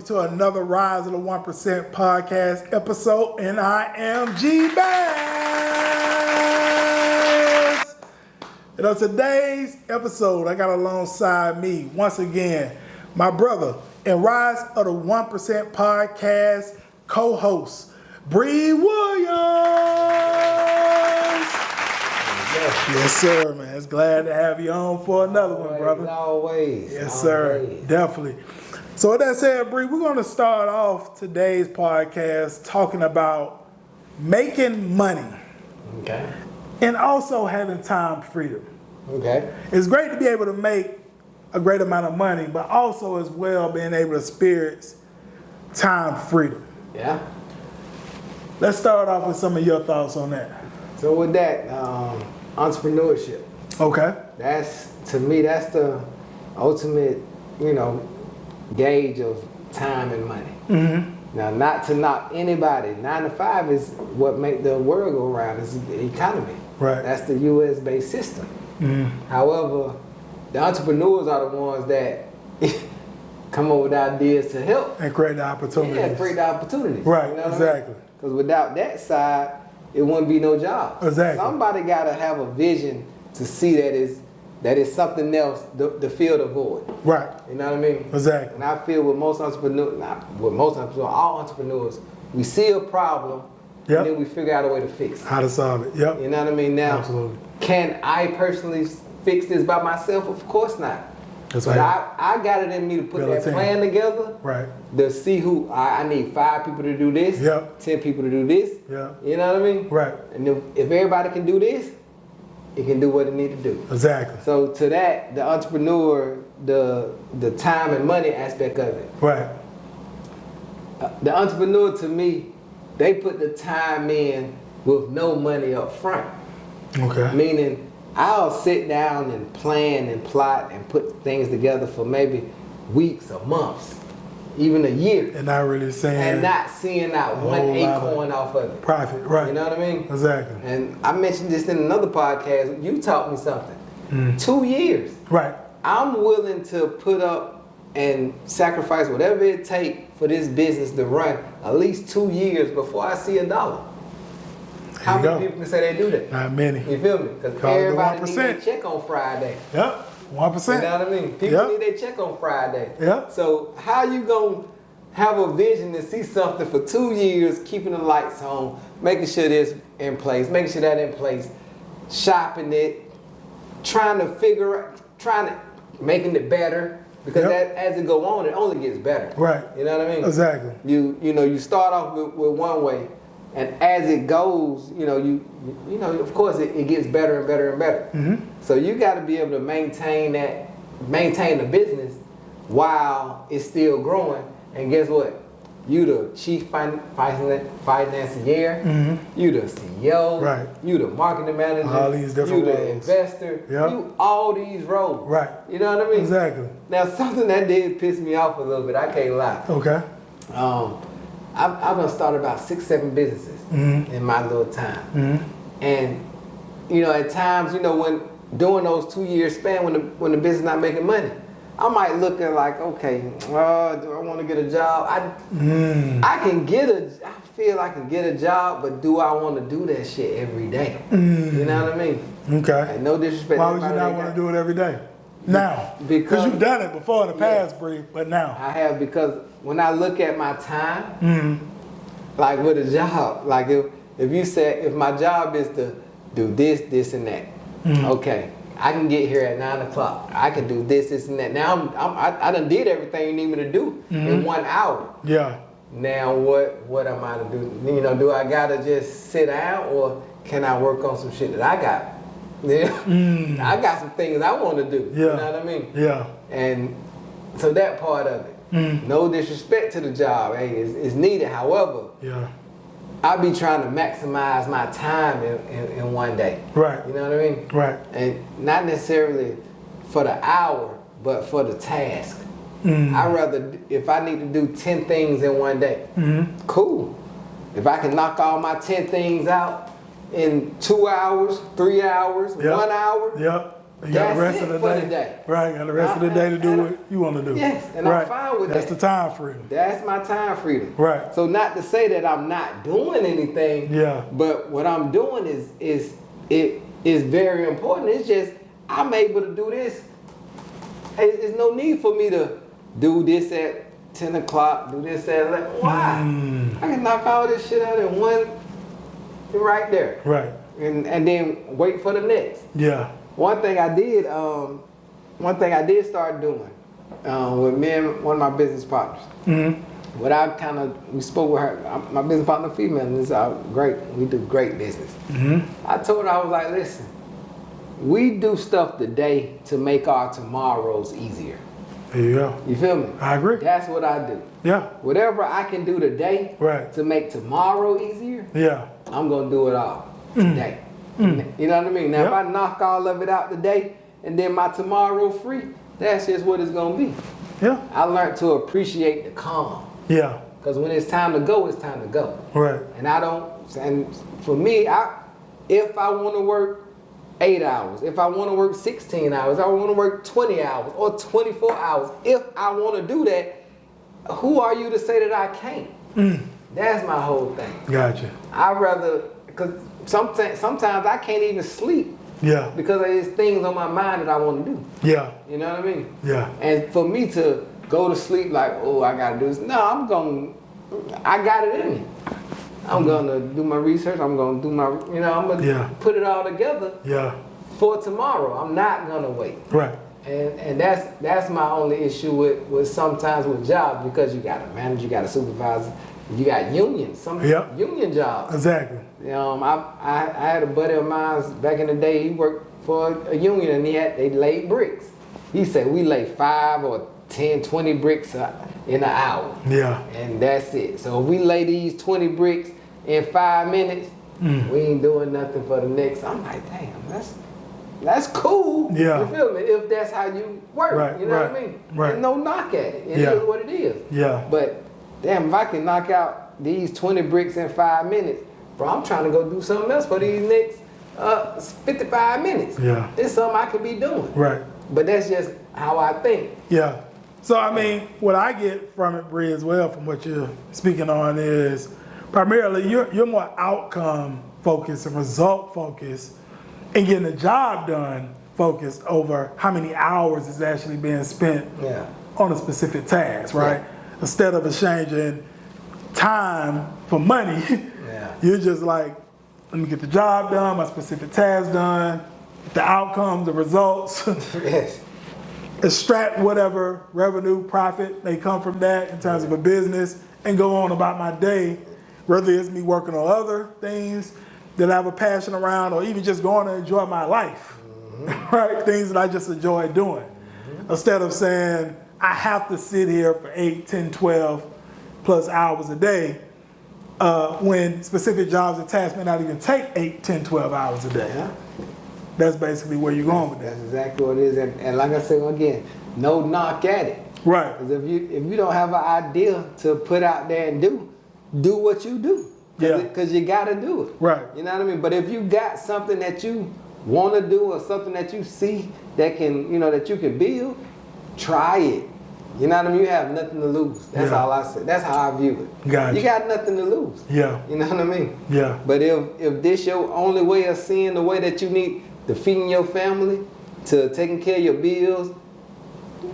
you to another Rise of the 1% podcast episode, and I am G Bass. And on today's episode, I got alongside me, once again, my brother and Rise of the 1% podcast co-host, Bri Williams. Yes, sir, man. It's glad to have you on for another one, brother. Always. Yes, sir. Definitely. So with that said, Bri, we're going to start off today's podcast talking about making money. Okay. And also having time freedom. Okay. It's great to be able to make a great amount of money, but also as well being able to experience time freedom. Yeah. Let's start off with some of your thoughts on that. So with that, entrepreneurship. Okay. To me, that's the ultimate, gauge of time and money. Mm-hmm. Now, not to knock anybody. 9 to 5 is what make the world go around. It's the economy. Right. That's the U.S.-based system. Mm-hmm. However, the entrepreneurs are the ones that come up with ideas to help. And create the opportunities. Yeah, create the opportunities. Right, exactly. Because without that side, it wouldn't be no job. Exactly. Somebody got to have a vision to see that is something else to fill the void. Right. You know what I mean? Exactly. And I feel with most entrepreneurs, all entrepreneurs, we see a problem, yep, and then we figure out a way to fix it. How to solve it. Yep. You know what I mean? Now, absolutely. Can I personally fix this by myself? Of course not. That's but right. I got it in me to put that plan together. Right. To see who I need 5 people to do this. Yep. 10 people to do this. Yeah. You know what I mean? Right. And if everybody can do this, it can do what it need to do. Exactly. So to that, the entrepreneur, the time and money aspect of it. Right. The entrepreneur, to me, they put the time in with no money up front. Okay. Meaning, I'll sit down and plan and plot and put things together for maybe weeks or months, even a year. And not really saying. And not seeing out one acorn off of it. Profit, right. You know what I mean? Exactly. And I mentioned this in another podcast. You taught me something. 2 years. Right. I'm willing to put up and sacrifice whatever it takes for this business to run at least 2 years before I see $1. How many people can say they do that? Not many. You feel me? Because everybody needs their check on Friday. Yep, 1%. You know what I mean? People need their check on Friday. Yep. So how you gonna have a vision to see something for 2 years, keeping the lights on, making sure this in place, making sure that in place, shopping it, making it better, because as it go on, it only gets better. Right. You know what I mean? Exactly. You start off with one way, and as it goes, of course it gets better and better and better. Mm-hmm. So you got to be able to maintain the business while it's still growing. And guess what? You the chief financier, mm-hmm, you the CEO, right, you the marketing manager, all these different you the roles, investor, you all these roles. Right. You know what I mean? Exactly. Now something that did piss me off a little bit, I can't lie. Okay. I've been started about 6-7 businesses, mm-hmm, in my little time. Mm-hmm. And at times, when during those 2 year span when the business not making money, I might look at like, okay, do I want to get a job? I feel I can get a job, but do I want to do that shit every day? You know what I mean? Okay. And no disrespect. Why would you not want to do it every day? Now, because you've done it before in the past, Bri, but now. I have, because when I look at my time, mm-hmm, like with a job, like if my job is to do this, and that, mm-hmm, okay, I can get here at 9 o'clock. I can do this, and that. Now I done did everything you need me to do, mm-hmm, in 1 hour. Yeah. Now what am I to do? Do I gotta just sit down, or can I work on some shit that I got? Yeah. Mm. I got some things I want to do. Yeah. You know what I mean? Yeah. And so that part of it, no disrespect to the job, is needed. However, I be trying to maximize my time in one day. Right. You know what I mean? Right. And not necessarily for the hour, but for the task. I'd rather, if I need to do 10 things in one day, cool. If I can knock all my 10 things out in 2 hours, 3 hours, 1 hour, You got the rest That's of the it for day. the day. Right, you got the rest of the day to do what you want to do. Yes, and right. I'm fine with That's that. the time freedom. That's my time freedom. Right. So not to say that I'm not doing anything. Yeah. But what I'm doing is very important. It's just I'm able to do this. There's no need for me to do this at 10 o'clock, do this at 11. Why? I can knock all this shit out in one right there. Right. And then wait for the next. Yeah. One thing I did start doing with me and one of my business partners. We spoke with her. My business partner, female, and it's great. We do great business. I told her, I was like, listen, we do stuff today to make our tomorrows easier. There you go. You feel me? I agree. That's what I do. Yeah. Whatever I can do today to make tomorrow easier, Yeah. I'm gonna do it all today. You know what I mean? Now, if I knock all of it out today and then my tomorrow free, that's just what it's gonna be. Yeah. I learned to appreciate the calm. Yeah. Because when it's time to go, it's time to go. Right. And for me, if I want to work 8 hours, if I want to work 16 hours, I want to work 20 hours or 24 hours, if I want to do that, who are you to say that I can't? That's my whole thing. Gotcha. I'd rather, because sometimes I can't even sleep. Yeah. Because there's things on my mind that I want to do. Yeah. You know what I mean? Yeah. And for me to go to sleep like, oh, I got to do this. No, I got it in me. I'm going to do my research. I'm going to do my, I'm going to put it all together for tomorrow. I'm not going to wait. Right. And that's my only issue with sometimes with jobs, because you got a manager, you got a supervisor, you got unions, union jobs. Exactly. I had a buddy of mine back in the day. He worked for a union, and they laid bricks. He said we lay 5 or 10, 20 bricks in an hour. Yeah. And that's it. So if we lay these 20 bricks in 5 minutes, we ain't doing nothing for the next. I'm like, damn, that's cool. Yeah. You feel me? If that's how you work. Right. You know what I mean? Right. There's no knock at it. It is what it is. Yeah. But damn, if I can knock out these 20 bricks in 5 minutes, bro, I'm trying to go do something else for these next 55 minutes. Yeah. It's something I could be doing. Right. But that's just how I think. Yeah. So, I mean, what I get from it, Bri, as well, from what you're speaking on, is primarily you're more outcome focused and result focused and getting the job done focused over how many hours is actually being spent on a specific task, right? Yeah. Instead of exchanging time for money, you're just like, let me get the job done, my specific task done, the outcome, the results. Yes. Extract whatever revenue, profit may come from that in terms of a business and go on about my day, whether it's me working on other things that I have a passion around or even just going to enjoy my life, right? Things that I just enjoy doing. Instead of saying, I have to sit here for 8, 10, 12 plus hours a day when specific jobs and tasks may not even take 8, 10, 12 hours a day. Yeah. That's basically where you're going with that. That's exactly what it is. And like I said, again, no knock at it. Right. Because if you don't have an idea to put out there and do what you do. Because you got to do it. Right. You know what I mean? But if you got something that you want to do or something that you see that can, that you can build, try it. You know what I mean? You have nothing to lose. That's all I say. That's how I view it. Gotcha. You got nothing to lose. Yeah. You know what I mean? Yeah. But if this your only way of seeing the way that you need to feeding your family, to taking care of your bills,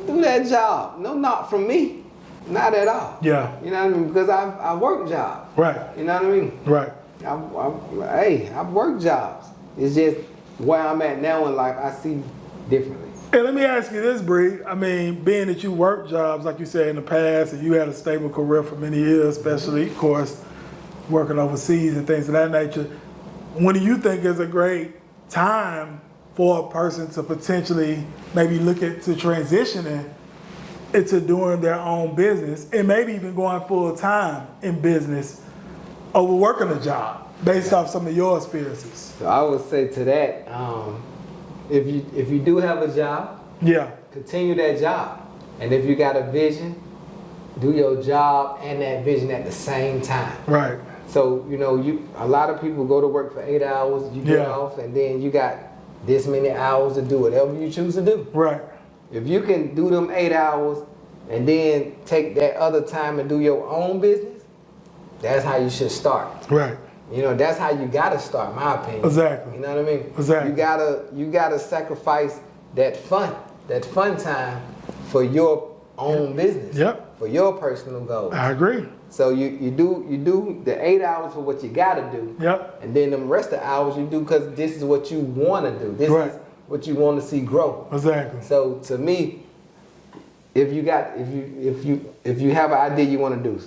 do that job. No, not from me. Not at all. Yeah. You know what I mean? Because I work jobs. Right. You know what I mean? Right. I've worked jobs. It's just where I'm at now in life, I see differently. Hey, let me ask you this, Bri. I mean, being that you work jobs, like you said in the past, and you had a stable career for many years, especially, of course, working overseas and things of that nature, when do you think is a great time for a person to potentially maybe look at to transitioning into doing their own business and maybe even going full time in business over working a job based off some of your experiences? So I would say to that, if you do have a job, continue that job. And if you got a vision, do your job and that vision at the same time. Right. So, a lot of people go to work for 8 hours, you get off, and then you got this many hours to do whatever you choose to do. Right. If you can do them 8 hours and then take that other time and do your own business, that's how you should start. Right. You know, that's how you gotta start, in my opinion. Exactly. You know what I mean? Exactly. You gotta sacrifice that fun time for your own business. Yep. For your personal goals. I agree. So you do the 8 hours for what you gotta do. Yep. And then the rest of the hours you do because this is what you wanna do. This Right. is what you wanna see grow. Exactly. So to me, if you have an idea you wanna do,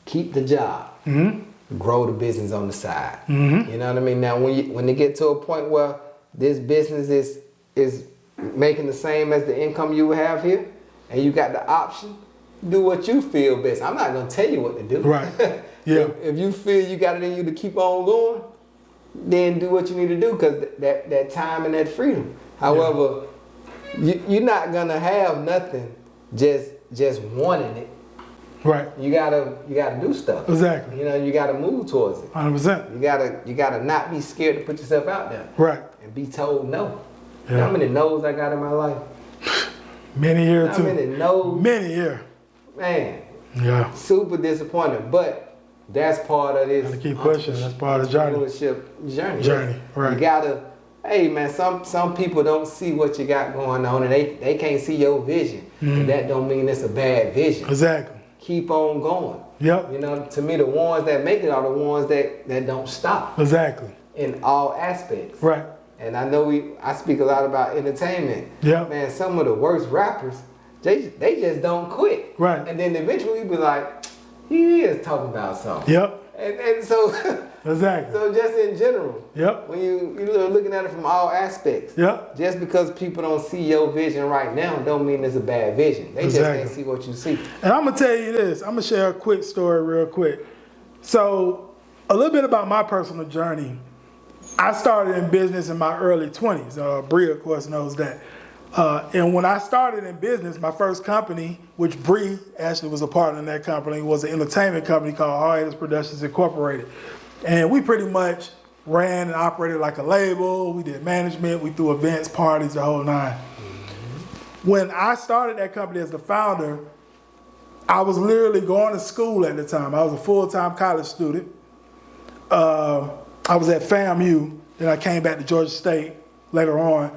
keep the job. Mm-hmm. Grow the business on the side. Mm-hmm. You know what I mean? Now when they get to a point where this business is making the same as the income you would have here, and you got the option, do what you feel best. I'm not gonna tell you what to do. Right. Yeah. If you feel you got it in you to keep on going, then do what you need to do because that time and that freedom. However, you're not gonna have nothing just wanting it. Right. You gotta do stuff. Exactly. You know, you gotta move towards it. 100%. You gotta not be scared to put yourself out there. Right. And be told no. Yeah. You know how many no's I got in my life? Many here How too. many no's? Many here. Man, Yeah. super disappointed. But that's part of this. Gotta keep pushing. That's part of the journey. Entrepreneurship journey. Right. You gotta, hey man, some people don't see what you got going on and they can't see your vision. And that don't mean it's a bad vision. Exactly. Keep on going. Yep. You know, to me, the ones that make it are the ones that don't stop Exactly. in all aspects. Right. And I know I speak a lot about entertainment. Yeah. Man, some of the worst rappers, they just don't quit. Right. And then eventually we be like, he is talking about something. Yep. And so, Exactly. so just in general, Yep. when you're looking at it from all aspects, Yep. just because people don't see your vision right now, don't mean it's a bad vision. They Exactly. just can't see what you see. And I'm gonna tell you this. I'm gonna share a quick story real quick. So, a little bit about my personal journey. I started in business in my early 20s. Bri, of course, knows that. And when I started in business, my first company, which Bri actually was a partner in that company, was an entertainment company called Hard Productions Incorporated. And we pretty much ran and operated like a label. We did management. We threw events, parties, the whole nine. When I started that company as the founder, I was literally going to school at the time. I was a full-time college student. I was at FAMU, then I came back to Georgia State later on.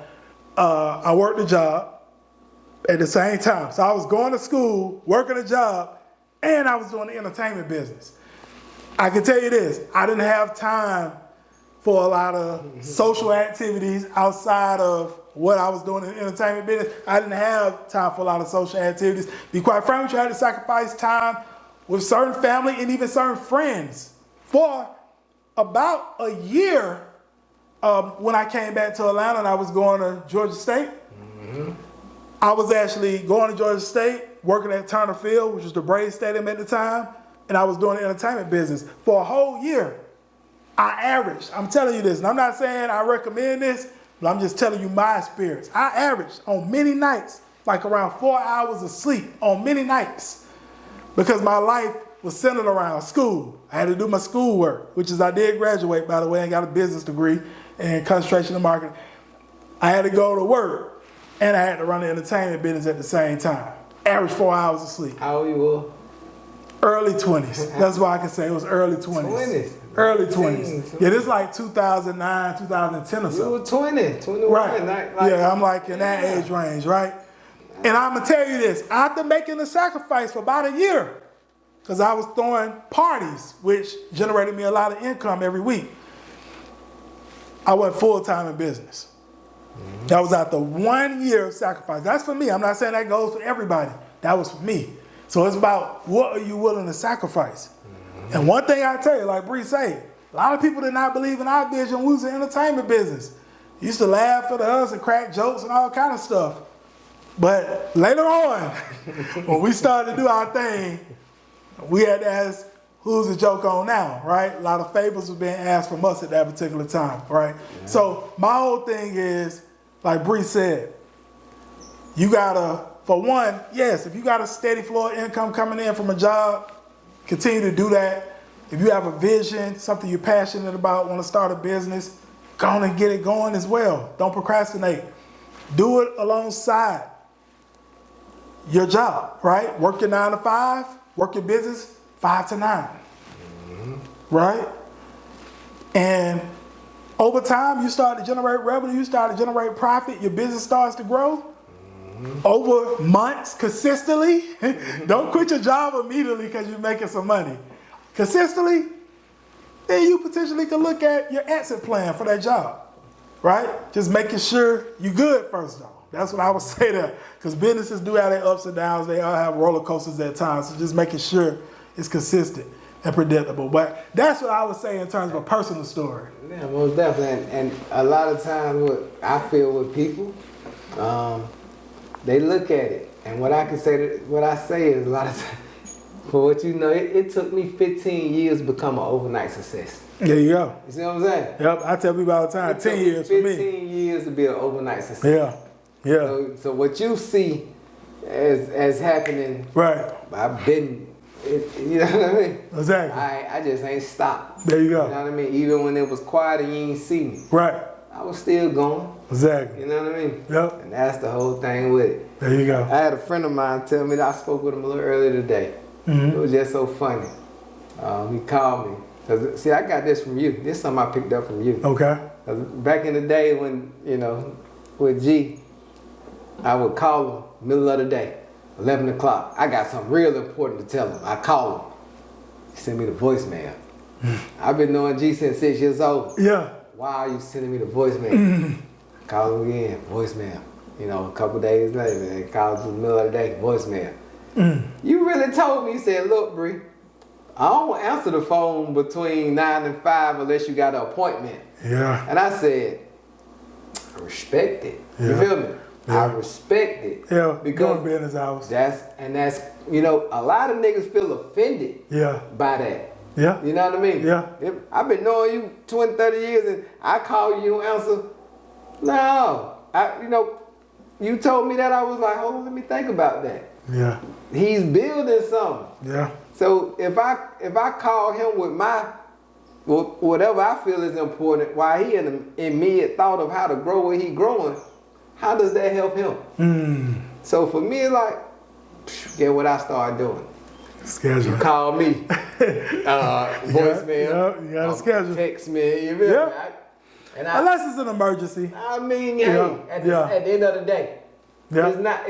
I worked a job at the same time. So I was going to school, working a job, and I was doing the entertainment business. I can tell you this, I didn't have time for a lot of social activities outside of what I was doing in the entertainment business. I didn't have time for a lot of social activities. Be quite frank, I had to sacrifice time with certain family and even certain friends for about a year. When I came back to Atlanta and I was going to Georgia State, I was actually going to Georgia State, working at Turner Field, which was the Braves Stadium at the time, and I was doing the entertainment business for a whole year. I averaged, I'm telling you this, and I'm not saying I recommend this, but I'm just telling you my experience. I averaged on many nights, like around 4 hours of sleep on many nights, because my life was centered around school. I had to do my schoolwork, which is I did graduate, by the way, and got a business degree and concentration in marketing. I had to go to work, and I had to run the entertainment business at the same time. Average 4 hours of sleep. How old you were? Early 20s. That's why I can say it was early 20s. 20s. Early 20s. Yeah, this is like 2009, 2010 or so. You were 20, 21. Right. Yeah, I'm like in that age range, right? And I'm going to tell you this. After making the sacrifice for about a year, because I was throwing parties, which generated me a lot of income every week, I went full-time in business. That was after 1 year of sacrifice. That's for me. I'm not saying that goes for everybody. That was for me. So it's about what are you willing to sacrifice? And one thing I tell you, like Bree say, a lot of people did not believe in our vision. We was in the entertainment business. Used to laugh at us and crack jokes and all kind of stuff. But later on, when we started to do our thing, we had to ask, who's the joke on now, right? A lot of favors was being asked from us at that particular time, right? Yeah. So my whole thing is, like Bree said, you gotta, for one, yes, if you got a steady flow of income coming in from a job, continue to do that. If you have a vision, something you're passionate about, want to start a business, go on and get it going as well. Don't procrastinate. Do it alongside your job, right? Work your 9 to 5, work your business 5 to 9, right? And over time, you start to generate revenue, you start to generate profit, your business starts to grow. Over months, consistently. Don't quit your job immediately because you're making some money. Consistently, then you potentially can look at your exit plan for that job, right? Just making sure you're good first, though. That's what I would say there. Because businesses do have their ups and downs. They all have roller coasters at times. So just making sure it's consistent and predictable. But that's what I would say in terms of a personal story. Yeah, most definitely. And a lot of times what I feel with people, they look at it. And what I say is a lot of times, for what you know, it took me 15 years to become an overnight success. There you go. You see what I'm saying? Yep, I tell people all the time, 10 years for me. 15 years to be an overnight success. Yeah. So what you see as happening, right. I've been, you know what I mean? Exactly. I just ain't stopped. There you go. You know what I mean? Even when it was quiet and you ain't see me. Right. I was still going. Exactly. You know what I mean? Yep. And that's the whole thing with it. There you go. I had a friend of mine tell me that I spoke with him a little earlier today. Mm-hmm. It was just so funny. He called me. Cause see, I got this from you. This is something I picked up from you. Okay. 'Cause back in the day when, you know, with G, I would call him middle of the day, 11 o'clock. I got something real important to tell him. I call him. He sent me the voicemail. I've been knowing G since 6 years old. Yeah. Why are you sending me the voicemail? Call him again, voicemail. You know, a couple days later, man, called in the middle of the day, voicemail. You really told me, he said, look, Bri, I don't answer the phone between 9 and 5 unless you got an appointment. Yeah. And I said, I respect it. You Yeah. feel me? Yeah. I respect it. Yeah. Because doing business hours. that's, you know, a lot of niggas feel offended Yeah. by that. Yeah. You know what I mean? Yeah. I've been knowing you 20, 30 years and I call you, you don't answer. No. You know, you told me that, I was like, hold on, let me think about that. Yeah. He's building something. Yeah. So if I call him with whatever I feel is important, while he in the immediate thought of how to grow what he growing, how does that help him? So for me, it's like, get what I started doing. Schedule. You call me, voicemail, Yeah, you got a schedule. text me, you feel me? Unless it's an emergency. I mean, hey, at the end of the day, Yeah. it's not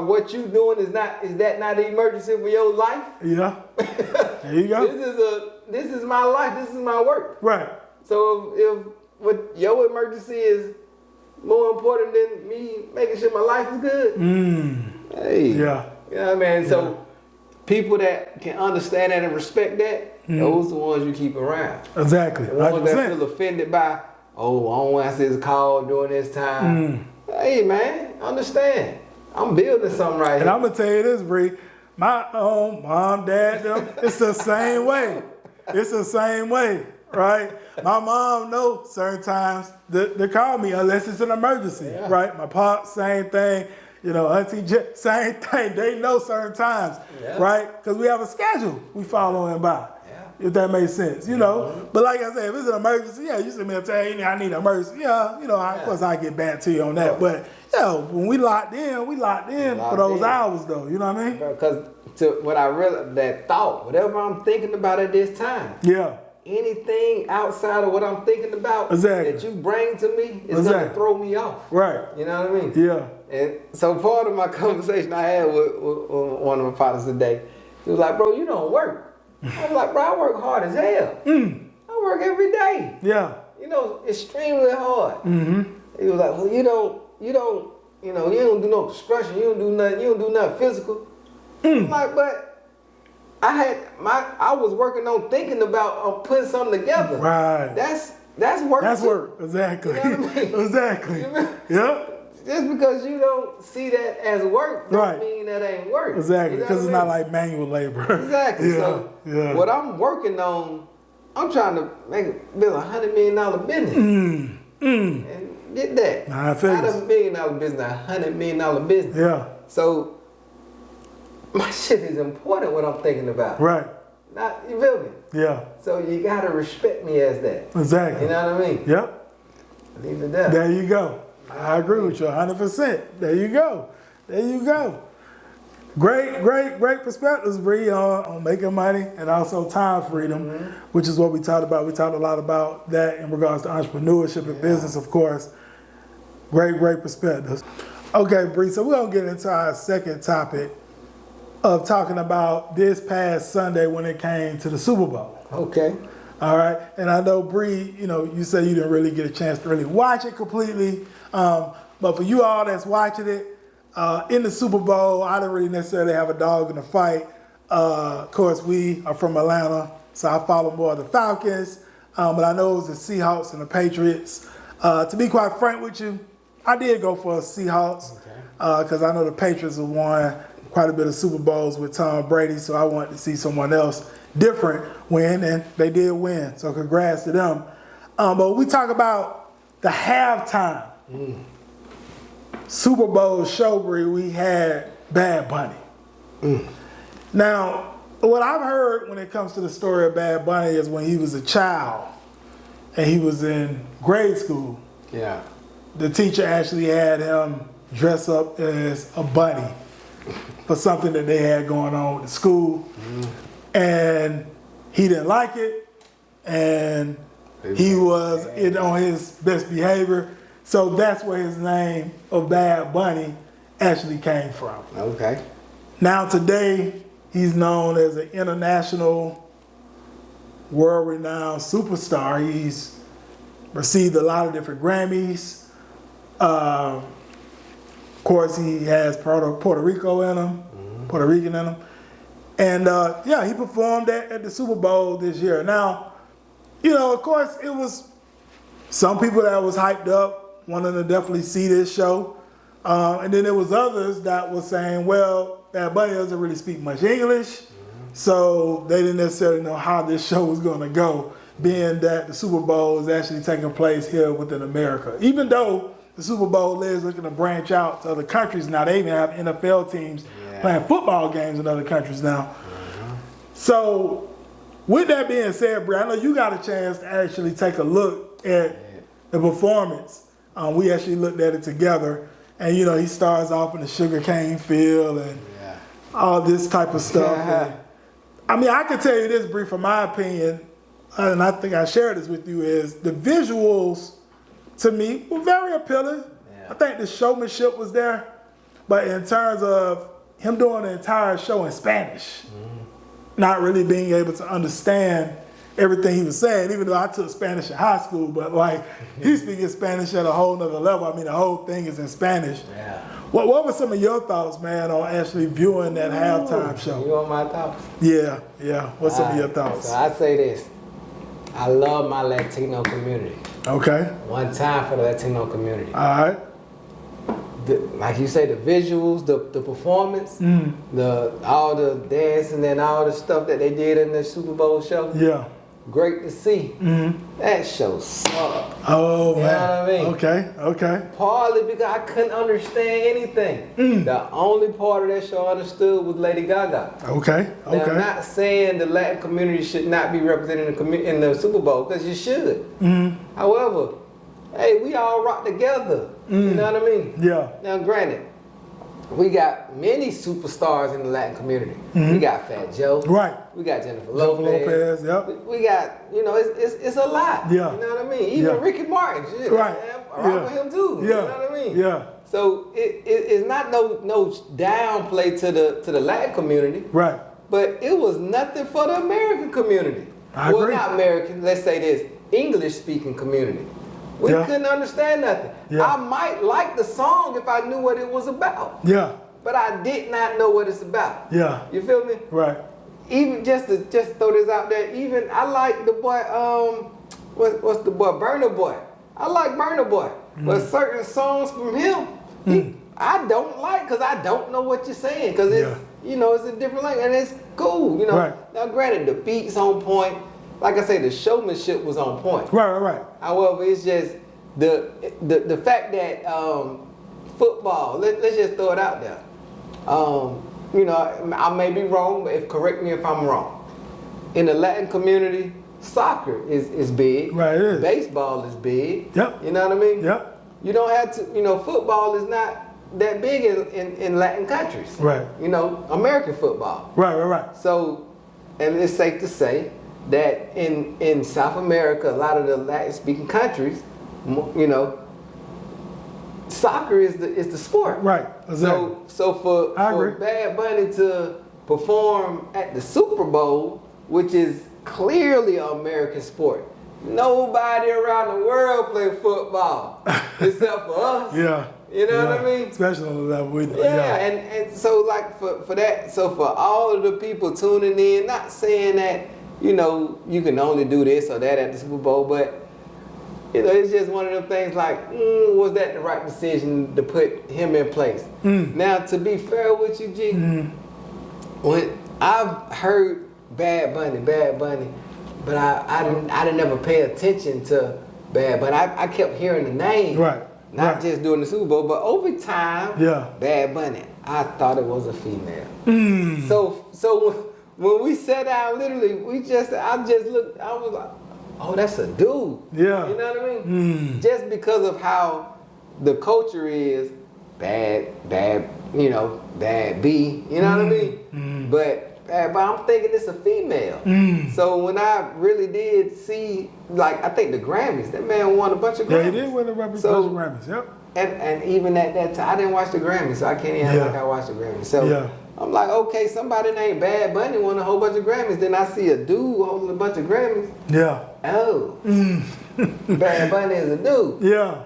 what you doing is that not an emergency for your life? Yeah. There you go. This is my life. This is my work. Right. So if what your emergency is more important than me making sure my life is good, hey, Yeah. you know what I mean? So people that can understand that and respect that, those are the ones you keep around. Exactly. The ones 100%. that feel offended by, oh, I don't want to answer this call during this time. Hey, man, understand. I'm building something right And here. I'm going to tell you this, Bri. My own mom, dad, them, it's the same way. It's the same way, right? My mom knows certain times to call me unless it's an emergency, right? My pop, same thing. You know, Auntie J, same thing. They know certain times, right? Because we have a schedule we following by. If that makes sense, you know. But like I said, if it's an emergency, you send me a text, I need an emergency. Yeah, you know, of course I get back to you on that. But, when we locked in for those hours, though. You know what I mean? Because what I realized, that thought, whatever I'm thinking about at this time, anything outside of what I'm thinking about that you bring to me is going to throw me off. Right. You know what I mean? Yeah. And so part of my conversation I had with one of my partners today, he was like, bro, you don't work. I was like, bro, I work hard as hell. I work every day. Yeah. You know, extremely hard. He was like, well, you don't do no construction, you don't do nothing physical. I'm like, but I was working on thinking about putting something together. Right. That's work. That's too. work. Exactly. You know what I mean? Exactly. Yep. Just because you don't see that as work doesn't mean that ain't work. Exactly. You know Because it's what I not mean? like manual labor. Exactly. So what I'm working on, I'm trying to build $100 million business. And get that. Nine figures. Not $1 million business, $100 million business. Yeah. So my shit is important what I'm thinking about. Right. Not, you feel me? Yeah. So you gotta respect me as that. Exactly. You know what I mean? Yep. Leave it there. There you go. I agree with you 100%. There you go. There you go. Great perspectives, Bri, on making money and also time freedom, which is what we talked about. We talked a lot about that in regards to entrepreneurship and business, of course. Great perspectives. Okay, Bri, so we're going to get into our second topic of talking about this past Sunday when it came to the Super Bowl. Okay. All right. And I know, Bri, you say you didn't really get a chance to really watch it completely. But for you all that's watching it, in the Super Bowl, I didn't really necessarily have a dog in the fight. Of course, we are from Atlanta, so I follow more of the Falcons. But I know it was the Seahawks and the Patriots. To be quite frank with you, I did go for Seahawks because I know the Patriots have won quite a bit of Super Bowls with Tom Brady, so I wanted to see someone else different win, and they did win. So congrats to them. But we talk about the halftime Super Bowl show, Bri, we had Bad Bunny. Now, what I've heard when it comes to the story of Bad Bunny is when he was a child and he was in grade school. Yeah. The teacher actually had him dress up as a bunny for something that they had going on with the school. And he didn't like it, and he was on his best behavior. So that's where his name of Bad Bunny actually came from. Okay. Now today, he's known as an international, world-renowned superstar. He's received a lot of different Grammys. Of course, he has Puerto Rican in him. And he performed at the Super Bowl this year. Now, of course, it was some people that was hyped up, wanting to definitely see this show. And then there was others that was saying, well, Bad Bunny doesn't really speak much English, so they didn't necessarily know how this show was going to go, being that the Super Bowl is actually taking place here within America. Even though the Super Bowl is looking to branch out to other countries now, they even have NFL teams playing football games in other countries now. So, with that being said, Bri, I know you got a chance to actually take a look at the performance. We actually looked at it together, and he starts off in the sugarcane field and all this type of stuff. And, I can tell you this, Bri, from my opinion, and I think I shared this with you, is the visuals to me were very appealing. I think the showmanship was there, but in terms of him doing the entire show in Spanish, not really being able to understand everything he was saying, even though I took Spanish in high school, but he's speaking Spanish at a whole nother level. The whole thing is in Spanish. Yeah. What were some of your thoughts, man, on actually viewing that halftime show? You want my thoughts? Yeah. What's some of your thoughts? So I say this. I love my Latino community. Okay. One time for the Latino community. All right. Like you say, the visuals, the performance, all the dancing and all the stuff that they did in the Super Bowl show. Yeah. Great to see. That show sucked. Oh, man. You know what I mean? Okay. Partly because I couldn't understand anything. The only part of that show I understood was Lady Gaga. Okay. Now, I'm not saying the Latin community should not be represented in the Super Bowl, because you should. However, hey, we all rock together. You know what I mean? Yeah. Now, granted, we got many superstars in the Latin community. We got Fat Joe. Right. We got Jennifer Lopez. Yep. We got, it's a lot. Yeah. You know what I mean? Even Ricky Martin. Shit, right. I rock with him too. Yeah. You know what I mean? Yeah. So it's not no downplay to the Latin community. Right. But it was nothing for the American community. I agree. Not American, let's say this, English speaking community. We couldn't understand nothing. Yeah. I might like the song if I knew what it was about. Yeah. But I did not know what it's about. Yeah. You feel me? Right. Even just to throw this out there, even I like the boy, what's the boy? Burna Boy. I like Burna Boy. But certain songs from him, I don't like, because I don't know what you're saying. Because it's, it's a different language, and it's cool. Right. Now granted, the beat's on point. Like I say, the showmanship was on point. Right. However, it's just the fact that football, let's just throw it out there. I may be wrong, but correct me if I'm wrong. In the Latin community, soccer is big. Right, it is. Baseball is big. Yep. You know what I mean? Yep. You don't have to, football is not that big in Latin countries. Right. American football. Right. So, and it's safe to say that in South America, a lot of the Latin-speaking countries, soccer is the sport. Right. Exactly. So for Bad Bunny to perform at the Super Bowl, which is clearly an American sport, nobody around the world play football except for us. Yeah. You know what I mean? Especially on the level we do. Yeah, and so like for that, so for all of the people tuning in, not saying that, you can only do this or that at the Super Bowl, but it's just one of them things like, was that the right decision to put him in place? Now, to be fair with you, G, when I've heard Bad Bunny, but I didn't ever pay attention to Bad Bunny. I kept hearing the name. Right. Not just during the Super Bowl, but over time, Bad Bunny, I thought it was a female. So when we sat down, literally, I just looked, I was like, oh, that's a dude. Yeah. You know what I mean? Just because of how the culture is bad B, you know what I mean? But I'm thinking it's a female. So when I really did see, like, I think the Grammys, that man won a bunch of Grammys. Yeah, he did win a bunch of Grammys, yep. And even at that time, I didn't watch the Grammys, so I can't even act like I watched the Grammys. So I'm like, okay, somebody named Bad Bunny won a whole bunch of Grammys. Then I see a dude holding a bunch of Grammys. Yeah. Oh, Bad Bunny is a dude. Yeah.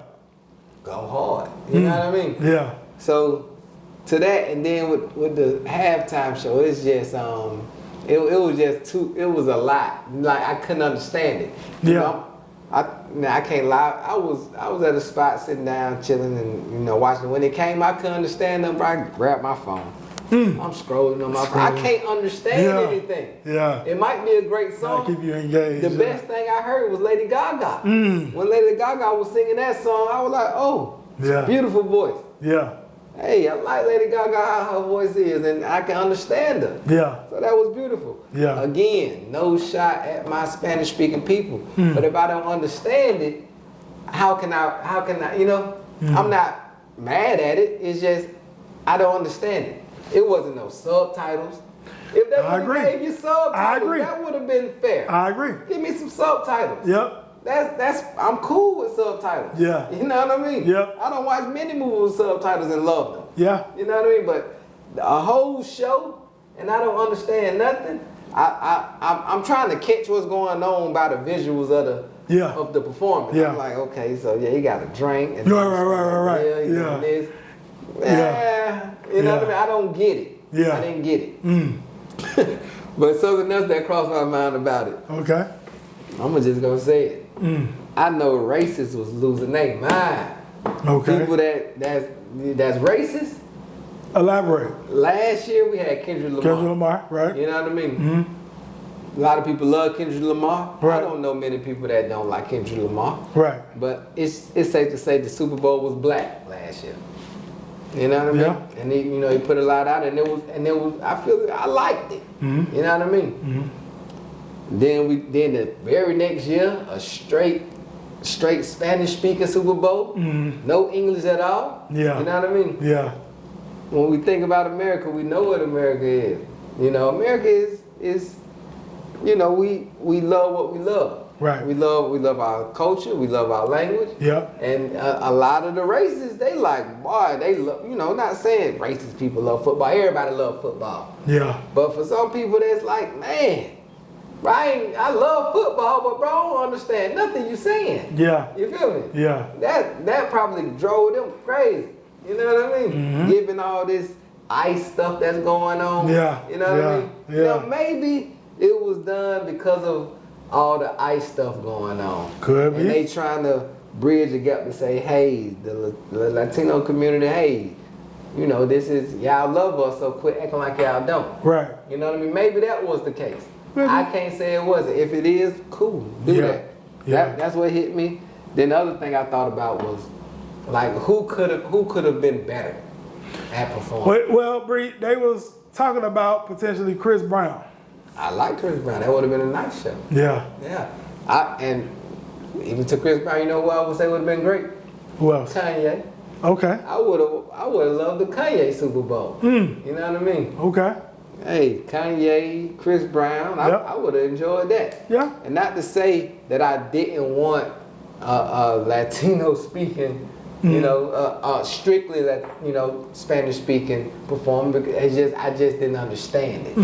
Go hard. You know what I mean? Yeah. So to that, and then with the halftime show, it's just it was just it was a lot. Like, I couldn't understand it. You know, I can't lie. I was at a spot sitting down, chilling, and watching. When it came, I couldn't understand them. I grabbed my phone. I'm scrolling on my phone. I can't understand anything. Yeah. It might be a great song. Keep you engaged. The best thing I heard was Lady Gaga. When Lady Gaga was singing that song, I was like, oh, beautiful voice. Yeah. Hey, I like Lady Gaga, how her voice is, and I can understand her. Yeah. So that was beautiful. Yeah. Again, no shot at my Spanish-speaking people. But if I don't understand it, how can I, I'm not mad at it. It's just, I don't understand it. It wasn't no subtitles. If they would have gave you subtitles, that would have been fair. I agree. Give me some subtitles. Yep. I'm cool with subtitles. Yeah. You know what I mean? Yeah. I don't watch many movies with subtitles and love them. Yeah. You know what I mean? But a whole show and I don't understand nothing. I'm trying to catch what's going on by the visuals of the performance. Yeah. I'm like, okay, so he got a drink and right. He's doing this. You know what I mean? I don't get it. Yeah. I didn't get it. But something else that crossed my mind about it. Okay. I'm just gonna say it. I know racists was losing their mind. Okay. People that's racist. Elaborate. Last year we had Kendrick Lamar. Kendrick Lamar, right? You know what I mean? A lot of people love Kendrick Lamar. Right. I don't know many people that don't like Kendrick Lamar. Right. But it's safe to say the Super Bowl was black last year. You know what I mean? Yeah. And he put a lot out, and it was. I liked it. You know what I mean? Then the very next year, a straight Spanish speaking Super Bowl, no English at all. Yeah. You know what I mean? Yeah. When we think about America, we know what America is. America is we love what we love. Right. We love our culture. We love our language. Yeah. And a lot of the racists, they like, boy, they love, not saying racist people love football. Everybody love football. Yeah. But for some people, that's like, man, Ryan, I love football, but bro, I don't understand nothing you saying. Yeah. You feel me? Yeah. That probably drove them crazy. You know what I mean? Given all this ICE stuff that's going on. Yeah. You know what I mean? Yeah. Maybe it was done because of all the ICE stuff going on. Could be. And they trying to bridge the gap to say, hey, the Latino community, hey, this is, y'all love us, so quit acting like y'all don't. Right. You know what I mean? Maybe that was the case. I can't say it wasn't. If it is, cool. Do that. Yeah. That's what hit me. Then the other thing I thought about was, like, who could have been better at performing? Well, Bri, they was talking about potentially Chris Brown. I like Chris Brown. That would have been a nice show. Yeah. Yeah. And even to Chris Brown, you know who I would say would have been great? Who else? Kanye. Okay. I would have loved the Kanye Super Bowl. You know what I mean? Okay. Hey, Kanye, Chris Brown, I would have enjoyed that. Yeah. And not to say that I didn't want Latino speaking, you know, strictly Spanish speaking performing, because I just didn't understand it. You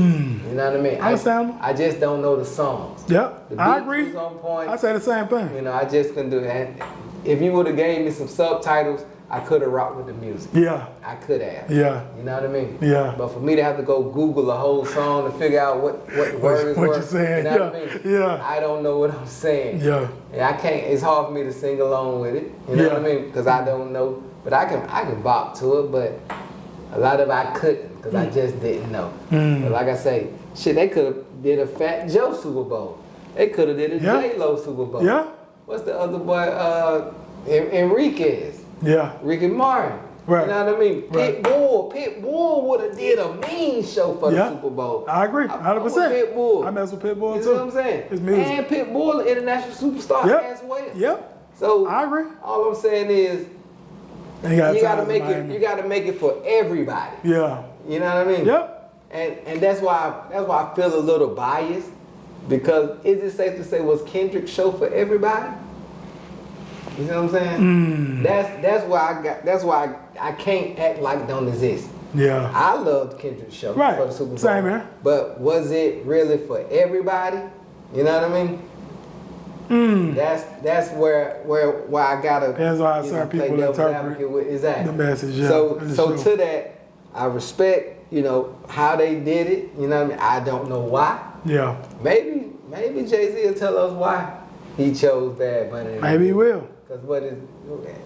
know what I mean? Understandable. I just don't know the songs. Yep. The I beat agree. was on point. I say the same thing. You know, I just couldn't do it. And if you would have gave me some subtitles, I could have rocked with the music. Yeah. I could have. Yeah. You know what I mean? Yeah. But for me to have to go Google a whole song to figure out what the words what were, you're saying. you know what I mean? Yeah. I don't know what I'm saying. Yeah. And I can't. It's hard for me to sing along with it. You know what I mean? Because I don't know. But I can bop to it. But a lot of it I couldn't because I just didn't know. But like I say, shit, they could have did a Fat Joe Super Bowl. They could have did a J-Lo Super Bowl. Yeah. What's the other boy? Enriquez. Yeah. Ricky Martin. Right. You know what I mean? Right. Pitbull would have did a mean show for the Super Bowl. I agree, 100%. Pitbull. I mess with Pitbull You too. know what I'm saying? His music. And Pitbull, an international superstar as well. Yep. So I agree. all I'm saying is You gotta make it for everybody. Yeah. You know what I mean? Yep. And that's why I feel a little biased, because is it safe to say, was Kendrick's show for everybody? You know what I'm saying? That's why I can't act like it don't exist. Yeah. I loved Kendrick's show for the Super Bowl. Same here. But was it really for everybody? You know what I mean? That's where I gotta Depends on how certain people interpret the message. Yeah, so to that, I respect how they did it. You know what I mean? I don't know why. Yeah. Maybe Jay-Z will tell us why he chose Bad Bunny. Maybe he will. Because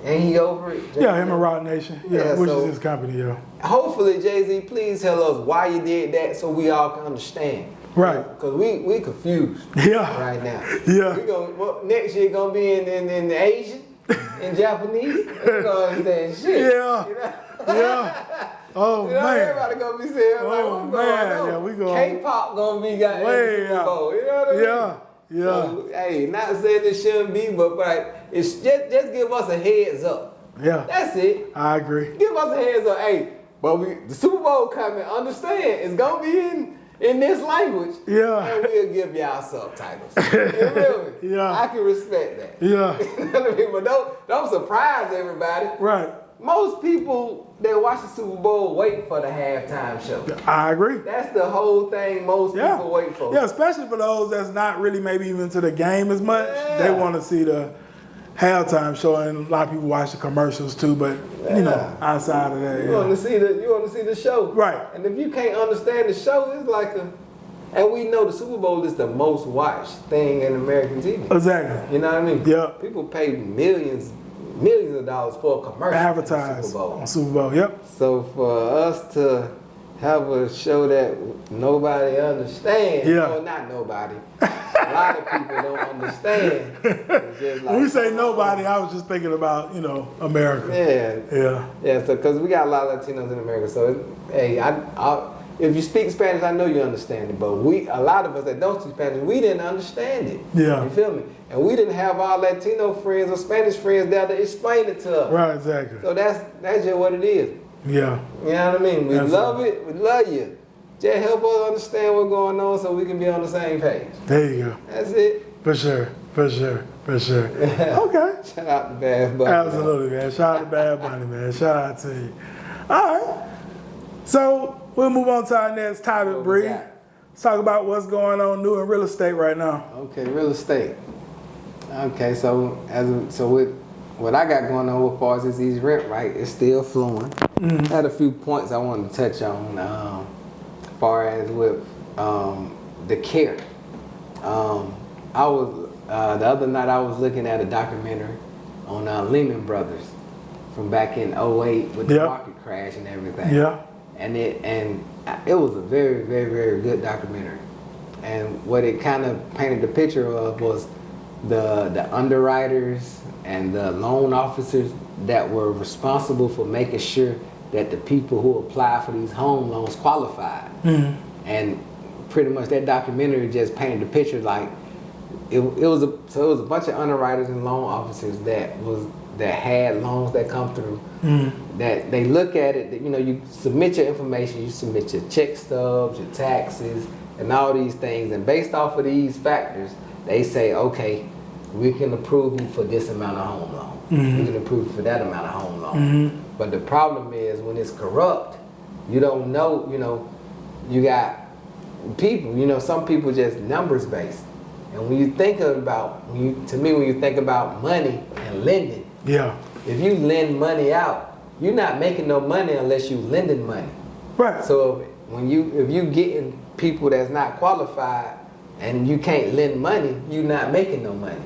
ain't he over it? Jay-Z? Yeah, him and Roc Nation. Yeah, which is his company, yeah. Hopefully, Jay-Z, please tell us why you did that so we all can understand. Right. Because we confused right now. Yeah. Next year going to be in Asian, in Japanese. We're going to understand shit. Yeah. You know? Yeah. Oh, man. Everybody going to be saying, oh, man. Yeah, we going. K-pop going to be got way Super Bowl. You know what I mean? Yeah. Yeah. So, hey, not saying it shouldn't be, but it's just give us a heads up. Yeah. That's it. I agree. Give us a heads up. Hey, but the Super Bowl coming, understand, it's going to be in this language. Yeah. And we'll give y'all subtitles. You feel me? Yeah. I can respect that. Yeah. You know what I mean? But don't surprise everybody. Right. Most people that watch the Super Bowl wait for the halftime show. I agree. That's the whole thing most people wait for. Yeah, especially for those that's not really maybe even to the game as much. Yeah. They want to see the halftime show, and a lot of people watch the commercials too. But outside of that, you want to see the show, right? And if you can't understand the show, it's like and we know the Super Bowl is the most watched thing in American TV. Exactly. You know what I mean? Yeah. People pay millions of dollars for a commercial. Advertise on Super Bowl. Yep. So for us to have a show that nobody understands, well, not nobody. A lot of people don't understand. It's just like, when we say nobody, I was just thinking about, America. Yeah. So because we got a lot of Latinos in America, so hey, if you speak Spanish, I know you understand it. But a lot of us that don't speak Spanish, we didn't understand it. Yeah. You feel me? And we didn't have our Latino friends or Spanish friends there to explain it to us. Right. Exactly. So that's just what it is. Yeah. You know what I mean? We love it. We love you. Just help us understand what's going on so we can be on the same page. There you go. That's it. For sure. Okay. Shout out to Bad Bunny. Absolutely, man. Shout out to Bad Bunny, man. Shout out to you. All right. So we'll move on to our next topic, Bree. Let's talk about what's going on new in real estate right now. Okay, real estate. Okay, so with what I got going on as far as these rent, right, it's still flowing. I had a few points I wanted to touch on as far as with the care. I was the other night I was looking at a documentary on Lehman Brothers from back in 2008 with the market crash and everything. Yeah. And it was a very, very, very good documentary. And what it kind of painted the picture of was the underwriters and the loan officers that were responsible for making sure that the people who apply for these home loans qualified. And pretty much that documentary just painted the picture like it was a bunch of underwriters and loan officers that had loans that come through. That they look at it, that, you know, you submit your information, you submit your check stubs, your taxes, and all these things, and based off of these factors, they say, okay, we can approve you for this amount of home loan. We can approve you for that amount of home loan. But the problem is when it's corrupt, you don't know, you know, you got people, you know, some people just numbers based. And when you think about, when you think about money and lending, if you lend money out, you're not making no money unless you lending money. Right. So if you getting people that's not qualified and you can't lend money, you're not making no money.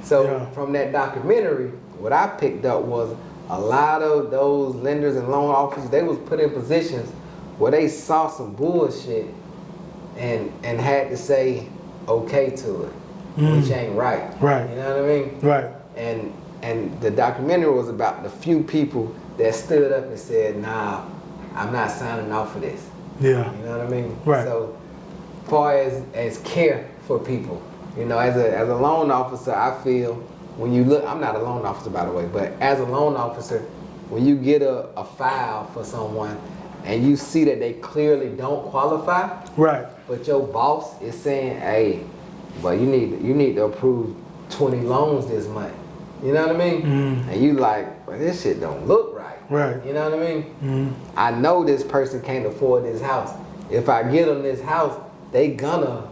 So from that documentary, what I picked up was a lot of those lenders and loan officers, they was put in positions where they saw some bullshit and had to say okay to it, which ain't right. Right. You know what I mean? Right. And the documentary was about the few people that stood up and said, nah, I'm not signing off for this. Yeah. You know what I mean? Right. So far as care for people, you know, as a loan officer, I feel when you look, I'm not a loan officer by the way, but as a loan officer, when you get a file for someone and you see that they clearly don't qualify, right, but your boss is saying, hey, but you need to approve 20 loans this month. You know what I mean? And you like, well, this shit don't look right. Right. You know what I mean? I know this person can't afford this house. If I get them this house, they gonna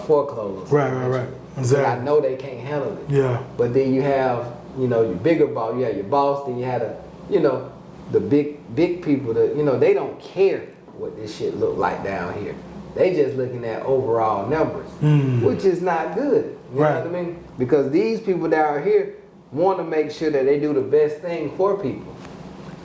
foreclose. Right. Exactly. I know they can't handle it. Yeah. But then you have, you know, your bigger boss. You have your boss. Then you had the big people that, you know, they don't care what this shit look like down here. They just looking at overall numbers, which is not good. You know what I mean? Because these people down here want to make sure that they do the best thing for people.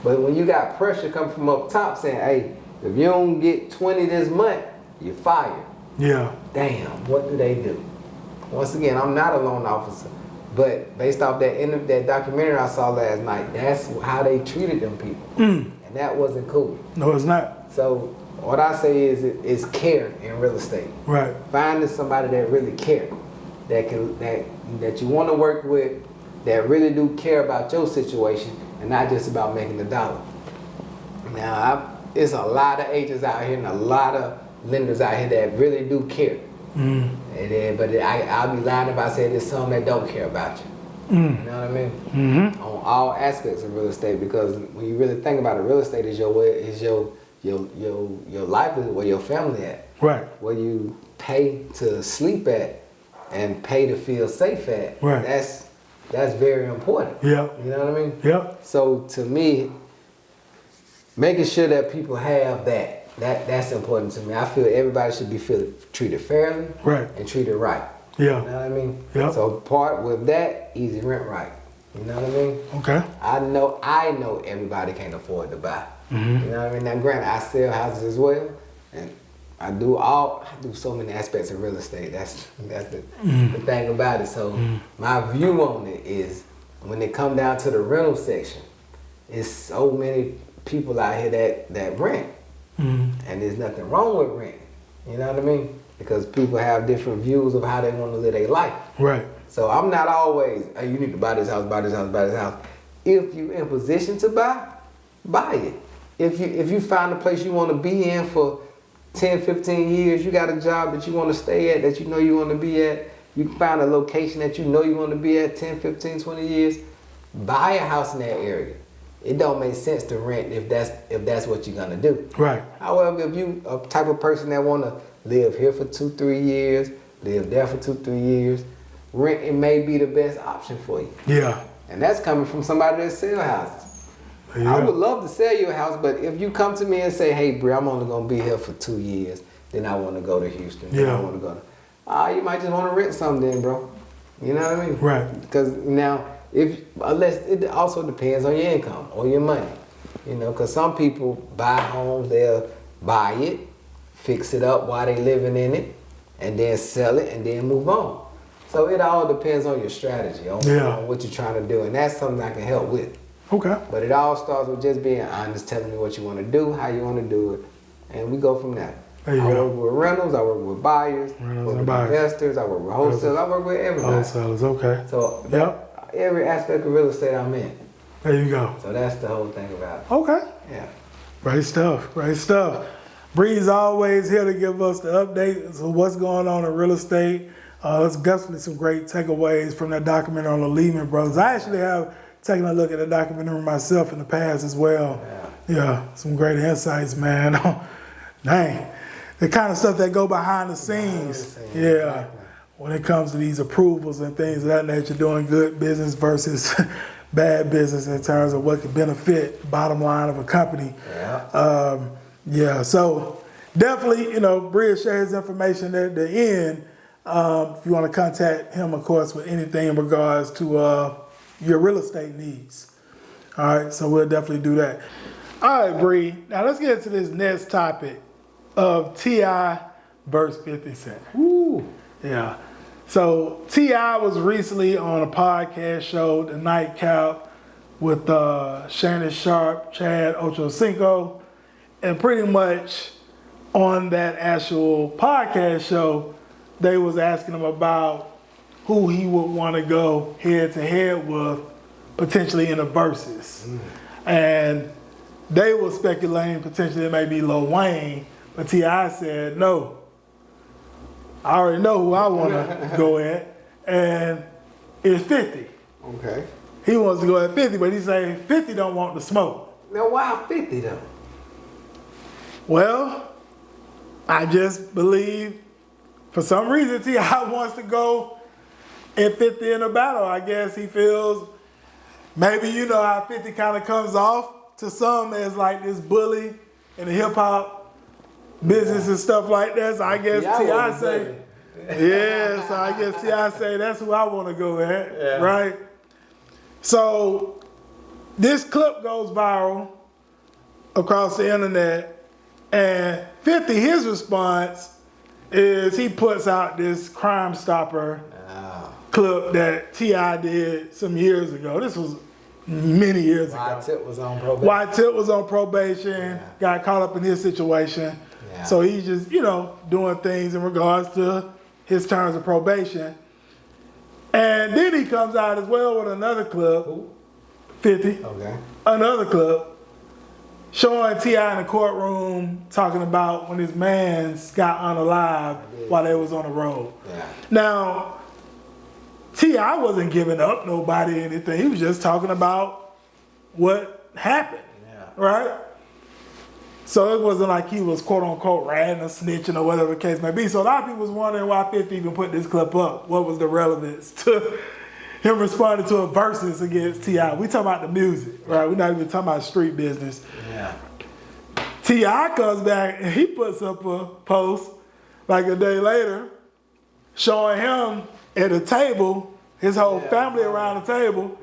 But when you got pressure coming from up top saying, hey, if you don't get 20 this month, you're fired. Yeah. Damn, what do they do? Once again, I'm not a loan officer, but based off that documentary I saw last night, that's how they treated them people. And that wasn't cool. No, it's not. So what I say is care in real estate. Right. Finding somebody that really care, that you want to work with, that really do care about your situation and not just about making the dollar. Now, it's a lot of agents out here and a lot of lenders out here that really do care. But I'll be lying if I say there's some that don't care about you. You know what I mean? On all aspects of real estate, because when you really think about it, real estate is your livelihood, where your family at. Right. Where you pay to sleep at and pay to feel safe at. Right. That's very important. Yeah. You know what I mean? Yeah. So to me, making sure that people have that's important to me. I feel everybody should be treated fairly, right, and treated right. Yeah. You know what I mean? Yeah. So part with that, easy rent right. You know what I mean? Okay. I know everybody can't afford to buy. You know what I mean? Now granted, I sell houses as well, and I do so many aspects of real estate. That's the thing about it. So my view on it is, when it come down to the rental section, it's so many people out here that rent. And there's nothing wrong with rent. You know what I mean? Because people have different views of how they want to live their life. Right. So I'm not always, hey, you need to buy this house, buy this house, buy this house. If you're in position to buy it. If you find a place you want to be in for 10, 15 years, you got a job that you want to stay at, that you know you want to be at, you can find a location that you know you want to be at 10, 15, 20 years, buy a house in that area. It don't make sense to rent if that's what you're gonna do. Right. However, if you a type of person that wanna live here for 2-3 years, live there for 2-3 years, rent it may be the best option for you. Yeah. And that's coming from somebody that sell houses. Yeah. I would love to sell you a house, but if you come to me and say, hey, Bri, I'm only gonna be here for 2 years, then I wanna go to Houston. Yeah. Then I wanna go to, you might just wanna rent something then, bro. You know what I mean? Right. Because now, unless it also depends on your income or your money, you know, because some people buy homes, they'll buy it, fix it up while they living in it, and then sell it and then move on. So it all depends on your strategy, on what you're trying to do, and that's something I can help with. Okay. But it all starts with just being honest, telling me what you want to do, how you want to do it, and we go from there. There you I go. work with rentals, I work with buyers, I Rentals work and with buyers. investors, I work with wholesalers, I work with everybody. Wholesalers, okay. So Yep. every aspect of real estate I'm in. There you go. So that's the whole thing about it. Okay. Yeah. Great stuff. Great stuff. Bree's always here to give us the updates of what's going on in real estate. There's definitely some great takeaways from that documentary on the Lehman Brothers. I actually have taken a look at the documentary myself in the past as well. Yeah, some great insights, man. Dang, the kind of stuff that go behind the scenes. Yeah, exactly. When it comes to these approvals and things of that nature, doing good business versus bad business in terms of what could benefit the bottom line of a company. Yeah. So definitely, Bree will share his information at the end. If you want to contact him, of course, with anything in regards to your real estate needs. All right, so we'll definitely do that. All right, Bree. Now let's get into this next topic of T.I. versus 50 Cent. Woo. Yeah. So T.I. was recently on a podcast show, The Nightcap, with Shannon Sharp, Chad Ochocinco, and pretty much on that actual podcast show, they was asking him about who he would want to go head to head with, potentially in the verses. And they were speculating potentially it may be Lil Wayne, but T.I. said, no, I already know who I want to go at, and it's 50. Okay. He wants to go at 50, but he's saying 50 don't want the smoke. Now why 50 though? Well, I just believe for some reason T.I. wants to go at 50 in a battle. I guess he feels maybe you know how 50 kind of comes off to some as like this bully in the hip hop business and stuff like that. So I guess T.I. say, yeah, so I guess T.I. say that's who I want to go at, right? So this clip goes viral across the internet, and 50, his response is he puts out this Crime Stopper clip that T.I. did some years ago. This was many years ago. Y-Tip was on probation. Y-Tip was on probation, got caught up in his situation. So he's just, doing things in regards to his terms of probation. And then he comes out as well with another clip, 50, another clip, showing T.I. in the courtroom talking about when his mans got unalived while they was on the road. Now, T.I. wasn't giving up nobody anything. He was just talking about what happened, right? So it wasn't like he was quote unquote ratting or snitching or whatever the case may be. So a lot of people was wondering why 50 even put this clip up. What was the relevance to him responding to a versus against T.I.? We talking about the music, right? We're not even talking about street business. T.I. comes back and he puts up a post like a day later showing him at a table, his whole family around the table,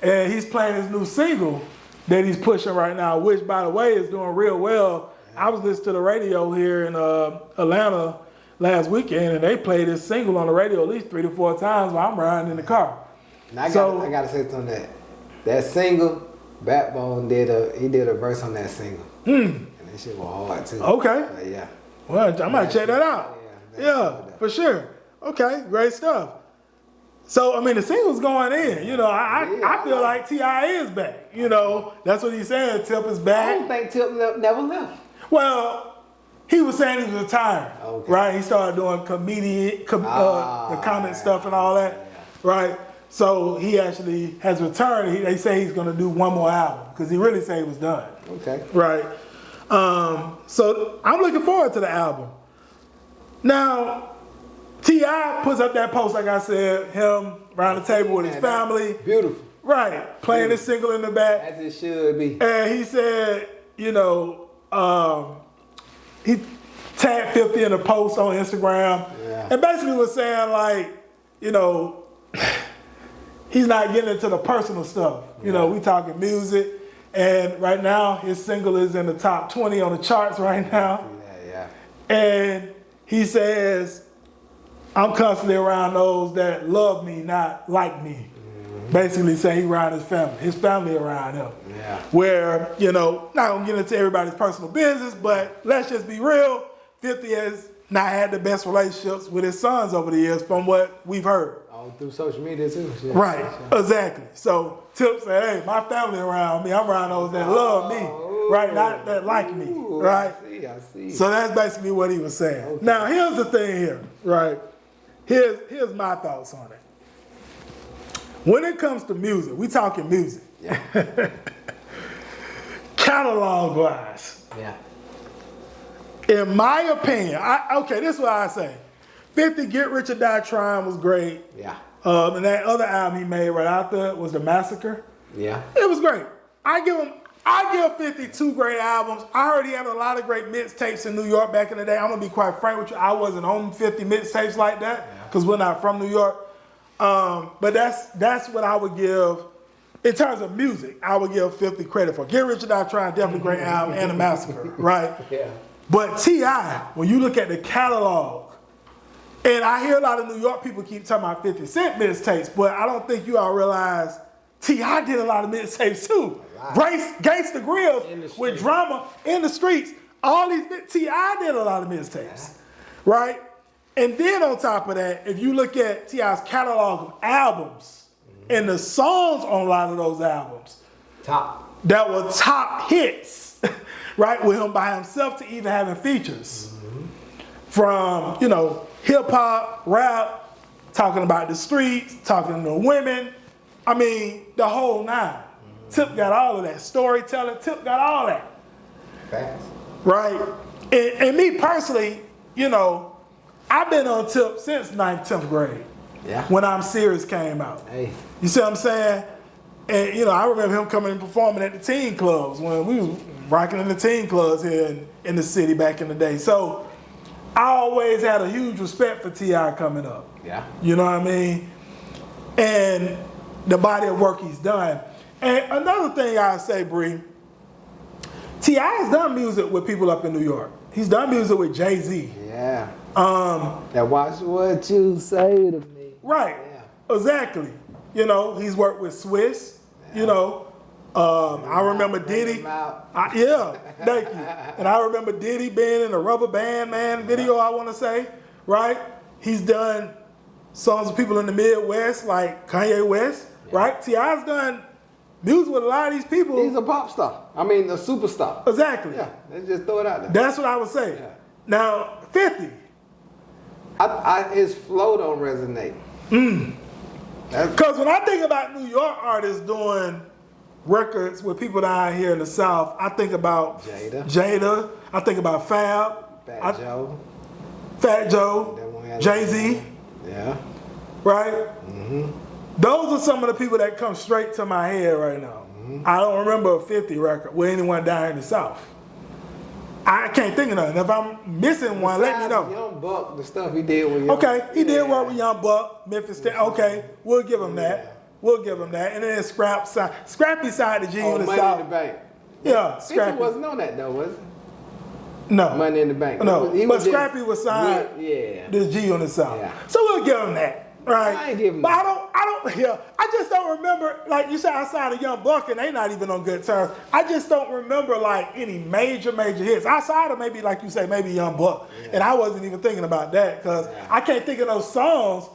and he's playing his new single that he's pushing right now, which, by the way, is doing real well. I was listening to the radio here in Atlanta last weekend, and they played this single on the radio at least 3 to 4 times while I'm riding in the car. Now I gotta say something on that. That single, Backbone did a verse on that single. And that shit was hard too. Okay. But Well, I might check that out. For sure. Okay, great stuff. So, I mean, the single's going in. I feel like T.I. is back. That's what he's saying. Tip is back. I don't think Tip never left. Well, he was saying he was retired, right? He started doing the comment stuff and all that, right? So he actually has returned. They say he's going to do one more album because he really said he was done. Right? So I'm looking forward to the album. Now, T.I. puts up that post, like I said, him around the table with his family. Beautiful. Right. Playing his single in the back. As it should be. And he said, he tagged 50 in a post on Instagram. And basically was saying like, he's not getting into the personal stuff. We talking music. And right now, his single is in the top 20 on the charts right now. And he says, I'm constantly around those that love me, not like me. Basically saying he around his family around him. Where, not gonna get into everybody's personal business, but let's just be real. 50 has not had the best relationships with his sons over the years from what we've heard. All through social media too. Shit. Right, exactly. So Tip said, hey, my family around me, I'm around those that love me, right? Not that like me, right? I see. So that's basically what he was saying. Okay. Now, here's the thing here, right? Here's my thoughts on it. When it comes to music, we talking music. Yeah. Catalog-wise, Yeah. in my opinion, this is what I say. 50 Get Rich or Die Trying was great. Yeah. And that other album he made right after was The Massacre. Yeah. It was great. I give 50 two great albums. I heard he had a lot of great mixtapes in New York back in the day. I'm gonna be quite frank with you. I wasn't on 50 mixtapes like that because we're not from New York. But that's what I would give in terms of music. I would give 50 credit for. Get Rich or Die Trying, definitely great album, and The Massacre, right? Yeah. But T.I., when you look at the catalog, and I hear a lot of New York people keep talking about 50 Cent mixtapes, but I don't think you all realize T.I. did a lot of mixtapes too. Gangsta Grills with Drama in the Streets. All these T.I. did a lot of mixtapes, right? And then on top of that, if you look at T.I.'s catalog of albums and the songs on a lot of those albums, that were top hits, right? With him by himself to even having features. From, hip hop, rap, talking about the streets, talking to women. I mean, the whole nine. Tip got all of that. Storytelling, Tip got all that. Facts. Right? And me personally, I've been on Tip since 9th, 10th grade. Yeah. When I'm Serious came out. Hey. You see what I'm saying? And, I remember him coming and performing at the teen clubs when we was rocking in the teen clubs here in the city back in the day. So I always had a huge respect for T.I. coming up. Yeah. You know what I mean? And the body of work he's done. And another thing I say, Bri, T.I. has done music with people up in New York. He's done music with Jay-Z. Yeah. That watch what you say to me. Right. Yeah. Exactly. He's worked with Swiss. Yeah. I remember Diddy. Thank you. And I remember Diddy being in a Rubber Band Man video, I want to say, right? He's done songs with people in the Midwest, like Kanye West, right? T.I.'s done music with a lot of these people. He's a pop star. I mean, a superstar. Exactly. Yeah, let's just throw it out there. That's what I would say. Yeah. Now, 50. His flow don't resonate. Because when I think about New York artists doing records with people down here in the South, I think about Jada. I think about Fat Joe, Jay-Z. Yeah. Right? Mm-hmm. Those are some of the people that come straight to my head right now. Mm-hmm. I don't remember a 50 record with anyone down here in the South. I can't think of nothing. If I'm missing one, let me know. Young Buck, the stuff he did with Young Buck. He did work with Young Buck, Memphis. Okay, we'll give him that. We'll give him that. And then Scrappy side the G in the Money South. in the Bank. Yeah, Scrappy. He wasn't on that though, was it? No. Money in the Bank. No, but Scrappy was signed the G on the South. Yeah. So we'll give him that. Right. I ain't give him but that. I just don't remember, like you said, outside of Young Buck, and they not even on good terms. I just don't remember like any major hits. Outside of maybe, like you say, maybe Young Buck. Yeah. And I wasn't even thinking about that because I can't think of those songs,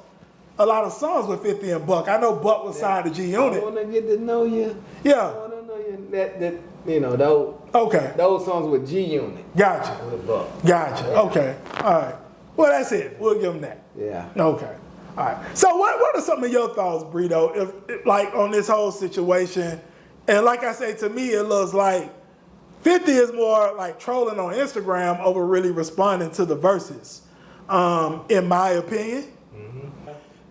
a lot of songs with 50 and Buck. I know Buck was signed to G Unit. I want to get to know you. Yeah. I want to know you. Those. Okay. Those songs with G Unit. Gotcha. With Buck. Gotcha. Yeah. Okay. All right. Well, that's it. We'll give them that. Yeah. Okay. All right. So what are some of your thoughts, Brito, if like on this whole situation? And like I say, to me, it looks like 50 is more like trolling on Instagram over really responding to the verses, in my opinion. Mm-hmm.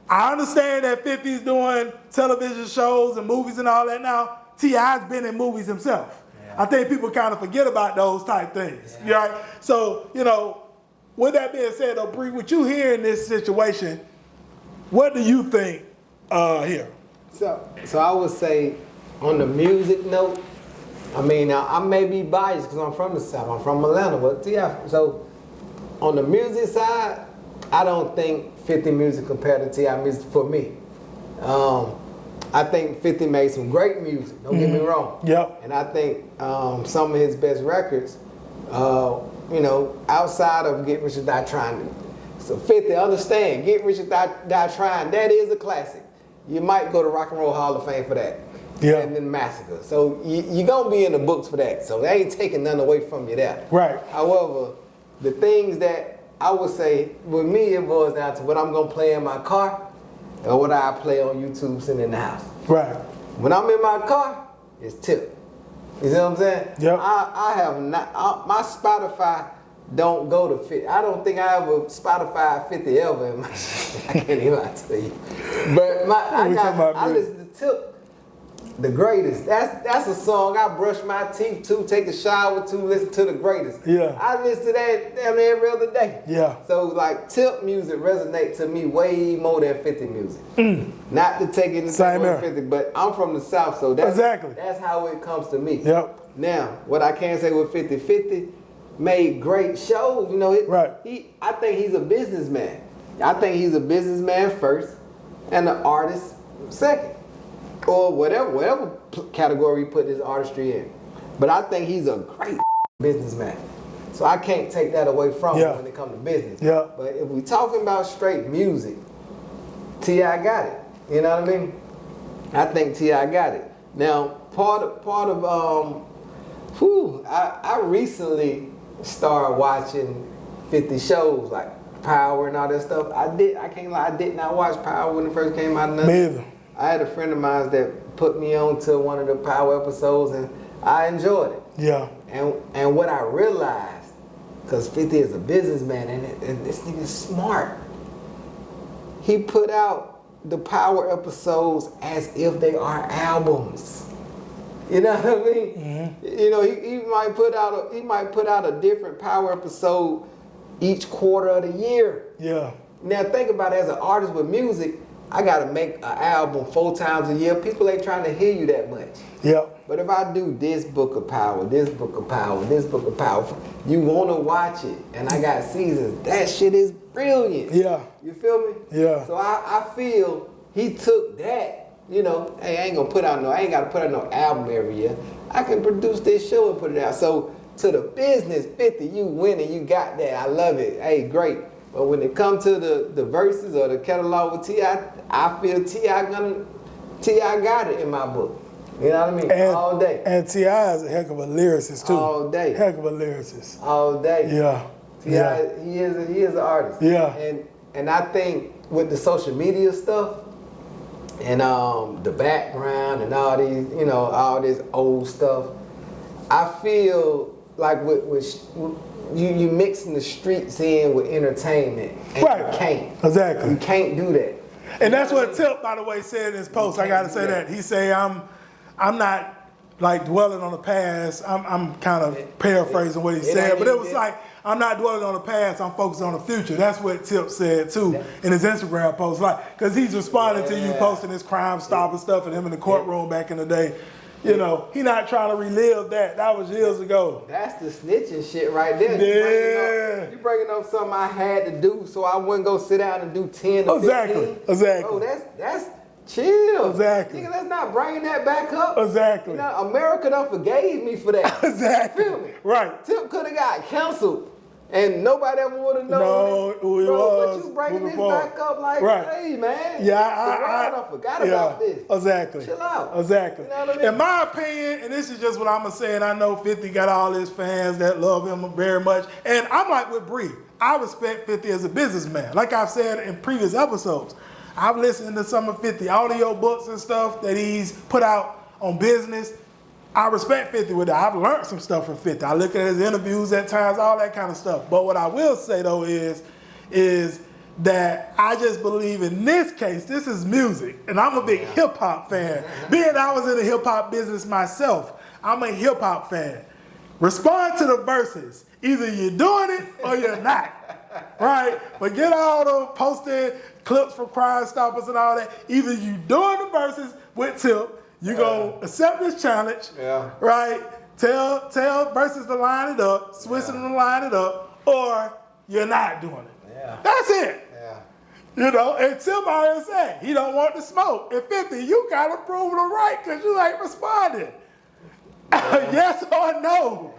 I understand that 50 is doing television shows and movies and all that now. T.I.'s been in movies himself. Yeah. I think people kind of forget about those type things. Yeah. Right? So, with that being said, though, Bree, what you hear in this situation, what do you think here? So I would say, on the music note, I mean, I may be biased because I'm from the South. I'm from Atlanta, but so on the music side, I don't think 50 music compared to T.I. music for me. I think 50 made some great music. Don't get me wrong. Yep. And I think some of his best records you know, outside of Get Rich or Die Trying. So 50, understand, Get Rich or Die Trying, that is a classic. You might go to Rock and Roll Hall of Fame for that. Yeah. And then Massacre. So you're going to be in the books for that. So they ain't taking none away from you there. Right. However, the things that I would say, with me, it boils down to what I'm going to play in my car or what I play on YouTube sitting in the house. Right. When I'm in my car, it's Tip. You see what I'm saying? Yep. I have not, my Spotify don't go to 50. I don't think I have a Spotify 50 ever in my I can't even lie to you. But I listen to Tip, The Greatest. That's a song I brush my teeth to, take a shower to, listen to The Greatest. Yeah. I listen to that damn near every other day. Yeah. So like Tip music resonates to me way more than 50 music. Not to take it into Same here. 50, but I'm from the South, so that's Exactly. that's how it comes to me. Yep. Now, what I can say with 50 made great shows. You know, Right. I think he's a businessman. I think he's a businessman first, and an artist second, or whatever category you put his artistry in. But I think he's a great businessman. So I can't take that away from him when it comes to business. Yeah. But if we talking about straight music, T.I. got it. You know what I mean? I think T.I. got it. Now, part of I recently started watching 50 shows like Power and all that stuff. I can't lie, I did not watch Power when it first came out. Me either. I had a friend of mine that put me on to one of the Power episodes, and I enjoyed it. Yeah. And what I realized, because 50 is a businessman and this nigga's smart, he put out the Power episodes as if they are albums. You know what I mean? Mm-hmm. You know, he might put out a different Power episode each quarter of the year. Yeah. Now think about it, as an artist with music, I gotta make an album 4 times a year. People ain't trying to hear you that much. Yep. But if I do this book of power, this book of power, this book of power, you wanna watch it. And I got seasons. That shit is brilliant. Yeah. You feel me? Yeah. So I feel he took that, you know, hey, I ain't gotta put out no album every year. I can produce this show and put it out. So to the business, 50, you winning, you got that. I love it. Hey, great. But when it comes to the verses or the catalog with T.I., I feel T.I. got it in my book. You know what I mean? All day. And T.I. is a heck of a lyricist too. All day. Heck of a lyricist. All day. Yeah. T.I., he is an artist. Yeah. And I think with the social media stuff and the background and all these, you know, all this old stuff, I feel like with you mixing the streets in with entertainment, and right. You can't. Exactly. You can't do that. And that's what Tip, by the way, said in his post. I gotta say that. He say I'm not like dwelling on the past. I'm kind of paraphrasing what he said, but it was like I'm not dwelling on the past. I'm focused on the future. That's what Tip said too in his Instagram post, like because he's responding to you posting his Crime Stopper stuff and him in the courtroom back in the day. You know, he not trying to relive that. That was years ago. That's the snitching shit right there. Yeah. You bringing up something I had to do, so I wouldn't go sit down and do 10 or 15. Exactly. Oh, that's chill. Exactly. Nigga, let's not bring that back up. Exactly. You know, America done forgave me for that. Exactly. You feel me? Right. Tip could have got canceled. And nobody ever would have known who he was. But you bringing this back up like, hey, man. Yeah, I forgot about this. Exactly. Chill out. Exactly. You know what I mean? In my opinion, and this is just what I'm going to say, and I know 50 got all his fans that love him very much. And I'm like with Bri. I respect 50 as a businessman. Like I've said in previous episodes, I've listened to some of 50 audio books and stuff that he's put out on business. I respect 50 with that. I've learned some stuff from 50. I look at his interviews at times, all that kind of stuff. But what I will say though is that I just believe in this case, this is music. And I'm a big hip hop fan. Being I was in the hip hop business myself, I'm a hip hop fan. Respond to the verses. Either you're doing it or you're not. Right? Forget all the posting clips from Crime Stoppers and all that. Either you doing the verses with Tip, you gonna accept this challenge, right? Tell versus to line it up, Swiss to line it up, or you're not doing it. Yeah. That's it. Yeah. You know, and Tim already said he don't want the smoke. At 50, you gotta prove the right because you ain't responding. Yes or no?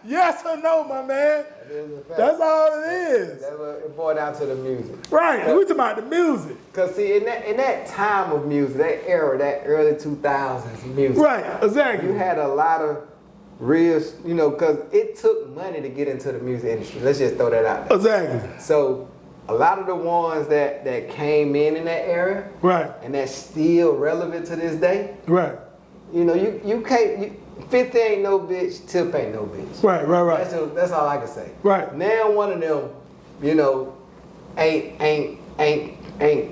Yes or no, my man? That is a fact. That's all it is. That's what it boiled down to the music. Right, we talking about the music. Cause see, in that time of music, that era, that early 2000s music, Right, exactly. you had a lot of real, cause it took money to get into the music industry. Let's just throw that out there. Exactly. So a lot of the ones that came in that era, Right. and that's still relevant to this day, Right. you can't. 50 ain't no bitch, Tip ain't no bitch. Right. That's all I can say. Right. Now one of them, ain't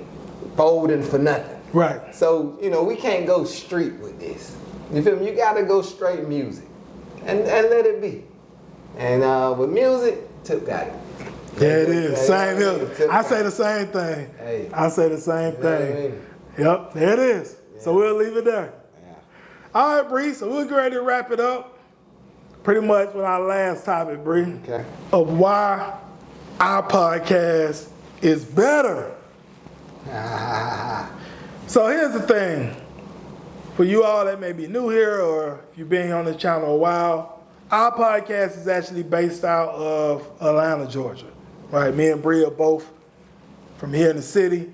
folding for nothing. Right. So, we can't go street with this. You feel me? You gotta go straight music. And let it be. And with music, Tip got it. Yeah, it is. Same here. Tip I got say it. the same thing. Hey. I say the same You know what I thing. mean? Yep, there it is. So we'll leave it there. Yeah. All right, Bree, so we're ready to wrap it up. Pretty much with our last topic, Bree, Okay. of why our podcast is better. So here's the thing. For you all that may be new here or if you've been on this channel a while, our podcast is actually based out of Atlanta, Georgia. Right? Me and Bree are both from here in the city.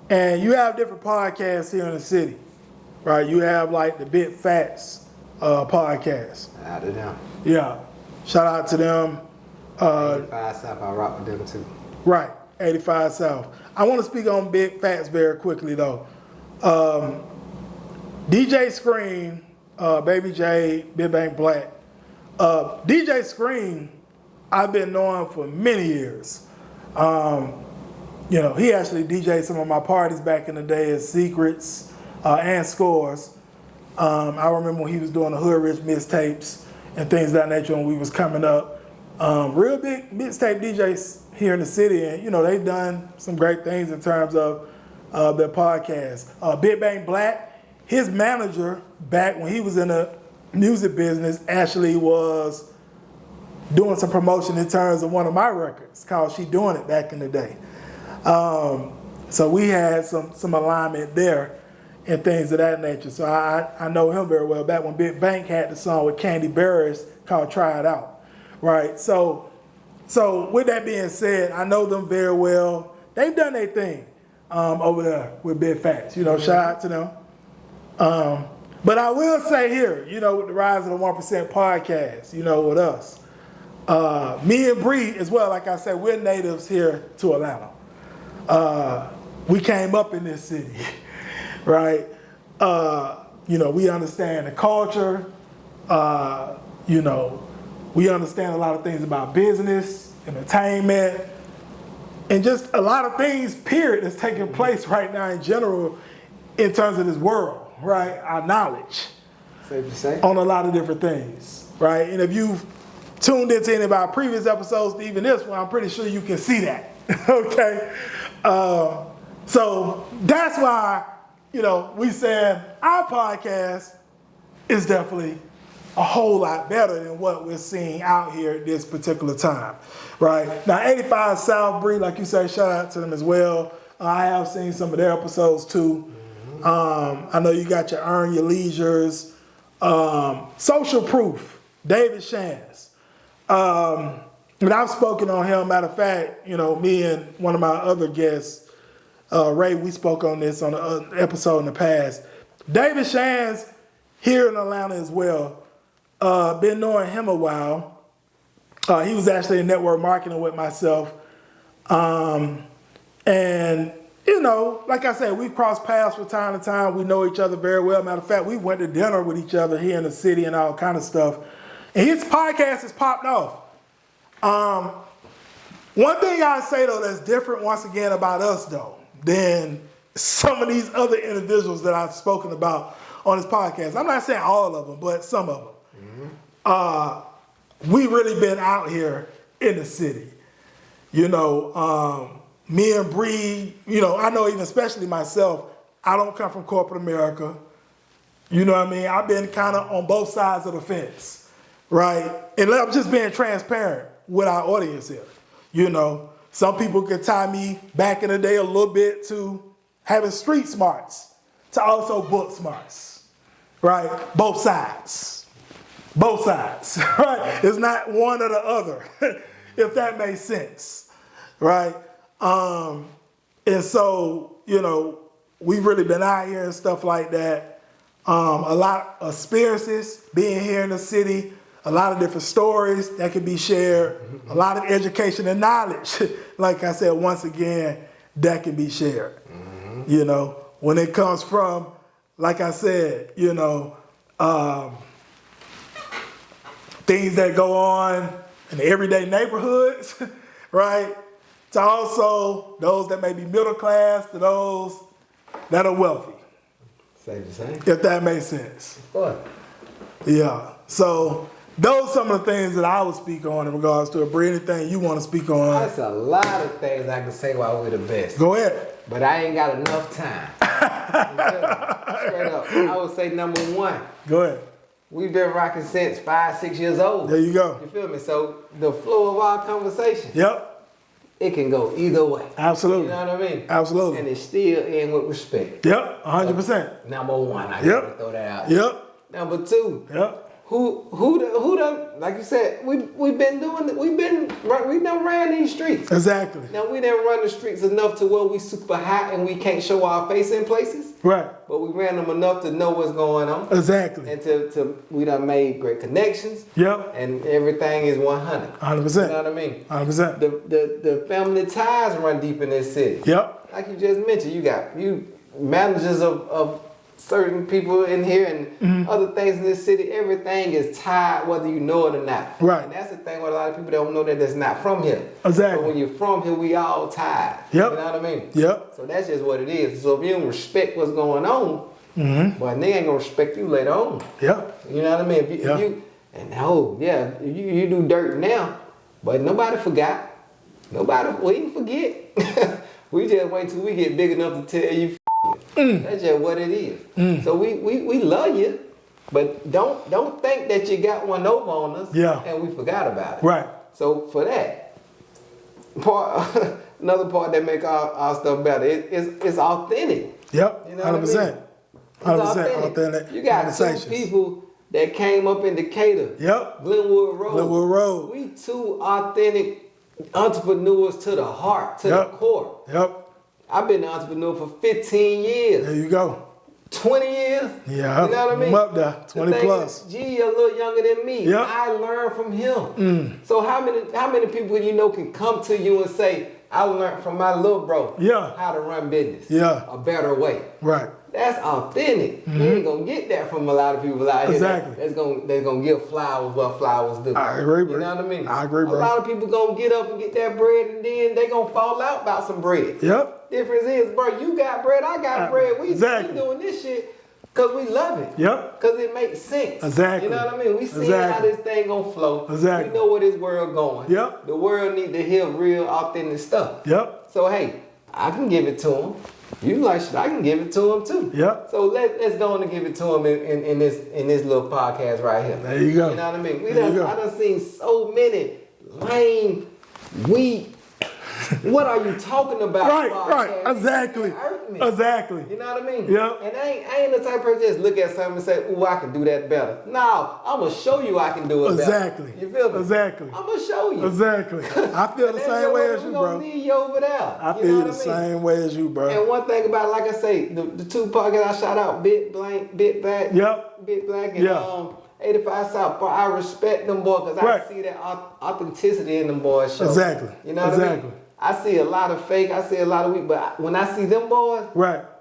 And you have different podcasts here in the city. Right? You have like the Big Fats podcast. Out of them. Yeah. Shout out to them. 85 South, I rock with them too. Right, 85 South. I want to speak on Big Fats very quickly though. DJ Scream, Baby J, Big Bang Black. DJ Scream, I've been knowing for many years. He actually DJed some of my parties back in the day as Secrets and Scores. I remember when he was doing the Hood Rich mixtapes and things of that nature when we was coming up. Real big mixtape DJs here in the city, and they've done some great things in terms of their podcast. Big Bang Black, his manager back when he was in the music business actually was doing some promotion in terms of one of my records called She Doing It back in the day. So we had some alignment there and things of that nature. So I know him very well. Back when Big Bank had the song with Candy Barris called Try It Out. Right? So with that being said, I know them very well. They've done their thing over there with Big Fats. Shout out to them. But I will say here, with the Rise of the 1% podcast, with us, me and Bree as well, like I said, we're natives here to Atlanta. We came up in this city, right? We understand the culture, we understand a lot of things about business, entertainment, and just a lot of things, period, that's taking place right now in general in terms of this world, right? Our knowledge. Safe to say. On a lot of different things, right? And if you've tuned into any of our previous episodes, even this one, I'm pretty sure you can see that, okay? So that's why, we said our podcast is definitely a whole lot better than what we're seeing out here at this particular time, right? Now, 85 South Bri, like you say, shout out to them as well. I have seen some of their episodes too. I know you got your Earn Your Leisures, Social Proof, David Shands. And I've spoken on him. Matter of fact, me and one of my other guests, Ray, we spoke on this on an episode in the past. David Shands here in Atlanta as well. Been knowing him a while. He was actually in network marketing with myself. And, like I said, we crossed paths from time to time. We know each other very well. Matter of fact, we went to dinner with each other here in the city and all kind of stuff. And his podcast has popped off. One thing I say, though, that's different once again about us, though, than some of these other individuals that I've spoken about on this podcast. I'm not saying all of them, but some of them. We really been out here in the city. Me and Bree, I know even especially myself, I don't come from corporate America. You know what I mean? I've been kind of on both sides of the fence, right? And I'm just being transparent with our audience here. Some people could tie me back in the day a little bit to having street smarts, to also book smarts. right? Both sides. Both sides, right? It's not one or the other, if that makes sense, right? And so, you know, we've really been out here and stuff like that. A lot of experiences being here in the city, a lot of different stories that can be shared, a lot of education and knowledge, like I said, once again, that can be shared. You know, when it comes from, like I said, you know, things that go on in the everyday neighborhoods, right? To also those that may be middle class, to those that are wealthy. Say the same. If that makes sense. What? Yeah. So those are some of the things that I would speak on in regards to it. Bri, anything you want to speak on? That's a lot of things I can say why we're the best. Go ahead. But I ain't got enough time. Straight up. I would say number one. Go ahead. We've been rocking since 5, 6 years old. There you go. You feel me? So the flow of our conversation, Yep. it can go either way. Absolutely. You know what I mean? Absolutely. And it still end with respect. Yep. 100%. Number one, I Yep. gotta throw that out. Yep. Number two, Yep. who done, like you said, we've been doing it. We done ran these streets. Exactly. Now we didn't run the streets enough to where we super hot and we can't show our face in places. Right. But we ran them enough to know what's going on. Exactly. And to we done made great connections. Yep. And everything is 100. 100%. You know what I mean? 100%. The family ties run deep in this city. Yep. Like you just mentioned, you managers of certain people in here and other things in this city. Everything is tied, whether you know it or not. Right. And that's the thing what a lot of people don't know, that that's not from here. Exactly. But when you're from here, we all tied. Yep. You know what I mean? Yep. So that's just what it is. So if you don't respect what's going on, but they ain't gonna respect you later on. Yep. You know what I mean? If you you do dirt now, but nobody forgot. We didn't forget. We just wait till we get big enough to tell you. That's just what it is. So we love you, but don't think that you got one over on us. Yeah. And we forgot about it. Right. So for that part, another part that make our stuff better, it's authentic. Yep. You know what I 100%. mean? 100% authentic. You got two conversations. people that came up in Decatur. Yep. Glenwood Road. Glenwood Road. We two authentic entrepreneurs to the heart, to the core. Yep. I've been an entrepreneur for 15 years. There you go. 20 years. Yeah. You know what I mean? I'm up there. 20 the thing plus. Is, G a little younger than me. Yep. I learned from him. So how many people you know can come to you and say, I learned from my little bro how to run business. Yeah. A better way. Right. That's authentic. You ain't gonna get that from a lot of people out here. Exactly. That's gonna give flowers what flowers do. I agree, bro. You know what I mean? I agree, bro. A lot of people gonna get up and get that bread, and then they gonna fall out about some bread. Yep. Difference is, bro, you got bread, I got bread. We Exactly. doing this shit because we love it. Yep. Because it makes sense. Exactly. You know what I mean? We see Exactly. how this thing gonna flow. Exactly. We know where this world going. Yep. The world need to hear real, authentic stuff. Yep. So hey, I can give it to them. You like shit, I can give it to them too. Yep. So let's go on and give it to them in this little podcast right here. There you go. You know what I mean? I done seen so many lame, weak. What are you talking about? Right. Exactly. It hurt me. Exactly. You know what I mean? Yep. And I ain't the type of person that just look at something and say, ooh, I can do that better. No, I'm going to show you I can do it Exactly. better. You feel me? Exactly. I'm going to show you. Exactly. I feel the same way as you, bro. Leave you over there. I feel the same way as you, bro. And one thing about, like I say, the two podcasts I shout out, Bit Black, Yep. Bit Black, and 85 South. But I respect them boys because I see that authenticity in them boys' show. Exactly. You know what I mean? I see a lot of fake, I see a lot of weak, but when I see them boys,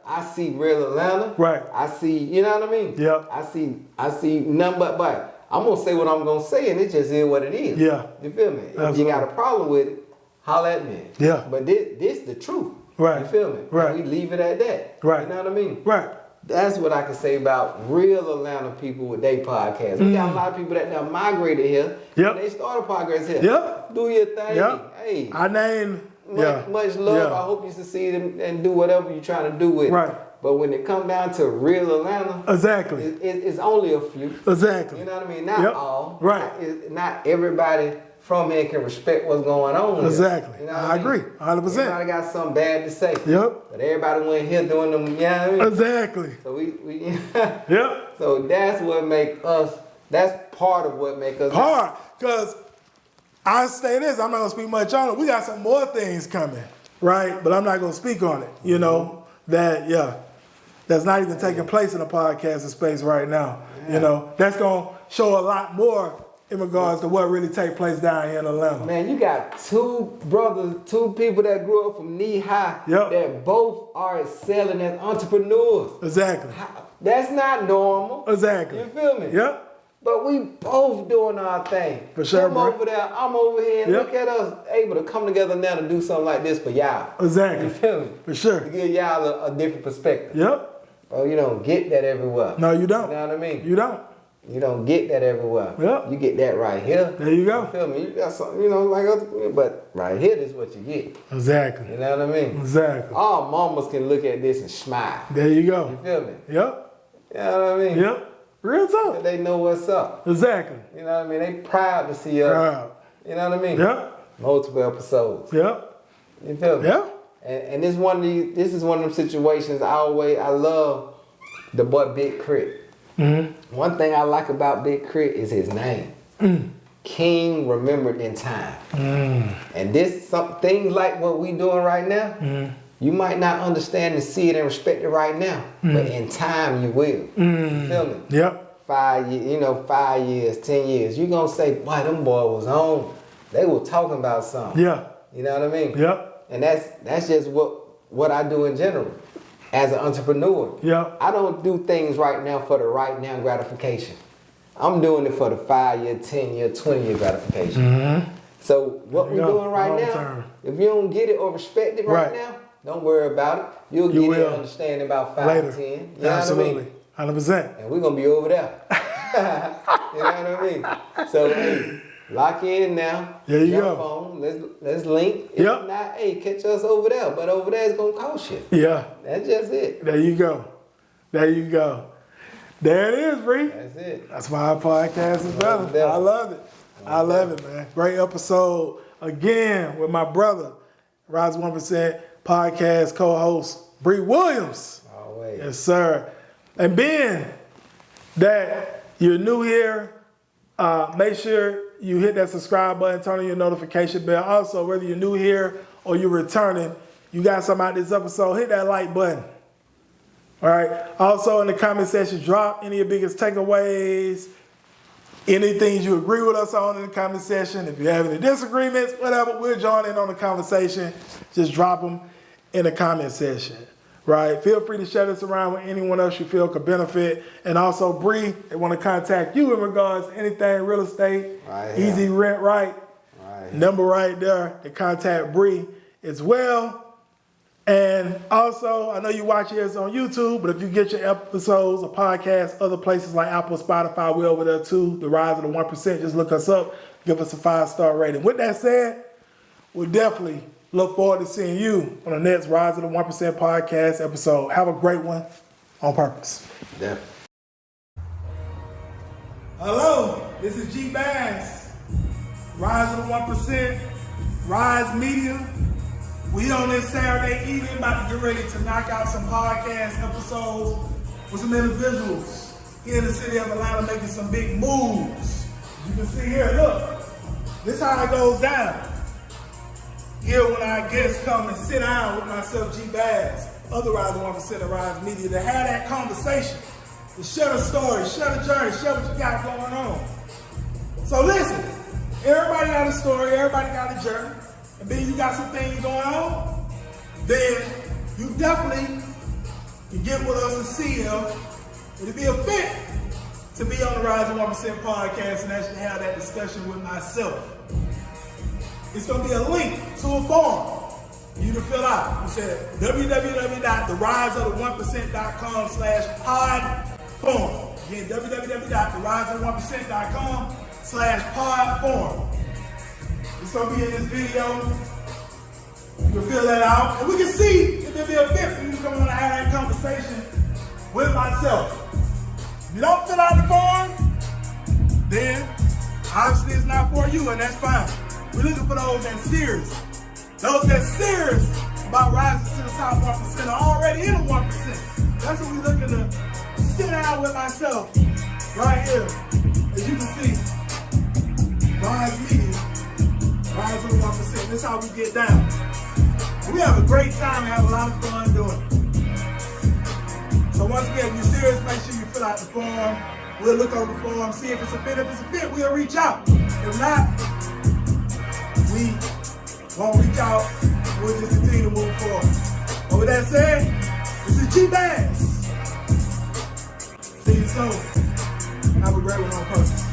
I see real Atlanta. Right. I see, you know what I mean? Yeah. I see nothing but I'm gonna say what I'm gonna say, and it just is what it is. Yeah. You feel me? Absolutely. If you got a problem with it, holler at me. Yeah. But this the truth. Right. You feel me? Right. We leave it at that. Right. You know what I mean? Right. That's what I can say about real Atlanta people with their podcasts. We got a lot of people that done migrated here. Yep. And they started podcasts here. Yep. Do your thing. Yep. Hey. I named. Much love. I hope you succeed and do whatever you're trying to do with it. Right. But when it comes down to real Atlanta, Exactly. it's only a few. Exactly. You know what I mean? Not all. Right. Not everybody from here can respect what's going on here. Exactly. You know what I agree, 100%. Everybody got something bad to say. Yep. But everybody went here doing them, you know what I mean? Exactly. So we Yep. So that's what make us, that's part of what make us hard. Because I say this, I'm not going to speak much on it. We got some more things coming, right? But I'm not going to speak on it. You know, that's not even taking place in the podcasting space right now. Yeah. You know, that's going to show a lot more in regards to what really take place down here in Atlanta. Man, you got two brothers, two people that grew up from knee high that both are excelling as entrepreneurs. Exactly. That's not normal. Exactly. You feel me? Yep. But we both doing our thing. For sure, Them over there, I'm over here, and look at us able to come together now to do something like this for y'all. Exactly. You feel me? For sure. To give y'all a different perspective. Yep. Oh, you don't get that everywhere. No, you don't. You know what I mean? You don't. You don't get that everywhere. Yep. You get that right here. There you go. You feel me? You got something, you know, like other people, but right here is what you get. Exactly. You know what I mean? Exactly. All mamas can look at this and smile. There you go. You feel me? Yep. You know what I mean? Yep. Real talk. They know what's up. Exactly. You know what I mean? They proud to see us. Proud. You know what I mean? Yep. Multiple episodes. Yep. You feel me? Yep. And this is one of them situations I love the boy Big Crit. Mm-hmm. One thing I like about Big Crit is his name. King Remembered in Time. And some things like what we doing right now, you might not understand and see it and respect it right now, but in time you will. You feel me? Yep. 5 years, 5 years, 10 years, you gonna say, boy, them boy was on. They were talking about something. Yeah. You know what I mean? Yep. And that's just what I do in general. As an entrepreneur, I don't do things right now for the right now gratification. I'm doing it for the 5 year, 10 year, 20 year gratification. So what we're doing right now, if you don't get it or respect it right now, don't worry about it. You'll get it and understand about 5 later. or 10. You Absolutely. know what I mean? 100%. And we're gonna be over there. You know what I mean? So hey, lock in now. There you Jump go. on. Let's link. If not, hey, catch us over there. But over there it's gonna cost you. Yeah. That's just it. There you go. There you go. There it is, Bree. That's it. That's why our podcast is better. I love it. I love it, man. Great episode again with my brother, Rise 1% podcast co-host, Bree Williams. Always. Yes, sir. And being that you're new here, make sure you hit that subscribe button, turn on your notification bell. Also, whether you're new here or you're returning, you got something out of this episode, hit that like button. All right. Also, in the comment section, drop any of your biggest takeaways, anything you agree with us on in the comment section. If you have any disagreements, whatever, we'll join in on the conversation. Just drop them in the comment section. Right? Feel free to share this around with anyone else you feel could benefit. And also, Bree, they want to contact you in regards to anything real estate, easy rent, right? Number right there to contact Bree as well. And also, I know you watch this on YouTube, but if you get your episodes or podcasts, other places like Apple, Spotify, we're over there too. The Rise of the 1%, just look us up, give us a 5-star rating. With that said, we'll definitely look forward to seeing you on the next Rise of the 1% podcast episode. Have a great one on purpose. Yeah. Hello, this is G Bass, Rise of the 1%, Rise Media. We on this Saturday evening about to get ready to knock out some podcast episodes with some individuals here in the city of Atlanta making some big moves. You can see here, look, this is how it goes down. Here when our guests come and sit down with myself, G Bass, other Rise 1% of Rise Media, to have that conversation, to share the story, share the journey, share what you got going on. So listen, everybody got a story, everybody got a journey, and then you got some things going on, then you definitely can get with us and see if it'll be a fit to be on the Rise 1% podcast and actually have that discussion with myself. It's going to be a link to a form for you to fill out. You said www.theriseof1%.com/pod-form. Again, www.theriseof1%.com/pod-form. It's going to be in this video. You can fill that out. And we can see if there'll be a fit for you to come on and have that conversation with myself. If you don't fill out the form, then Obviously, it's not for you, and that's fine. We're looking for those that's serious. Those that's serious about rising to the top 1% are already in the 1%. That's what we're looking to sit down with myself right here. As you can see, Rise Media, rise to the 1%. This is how we get down. We have a great time and have a lot of fun doing it. So once again, if you're serious, make sure you fill out the form. We'll look over the form, see if it's a fit. If it's a fit, we'll reach out. If not, we won't reach out. We'll just continue to move forward. But with that said, this is G Bass. See you soon. Have a great one on purpose.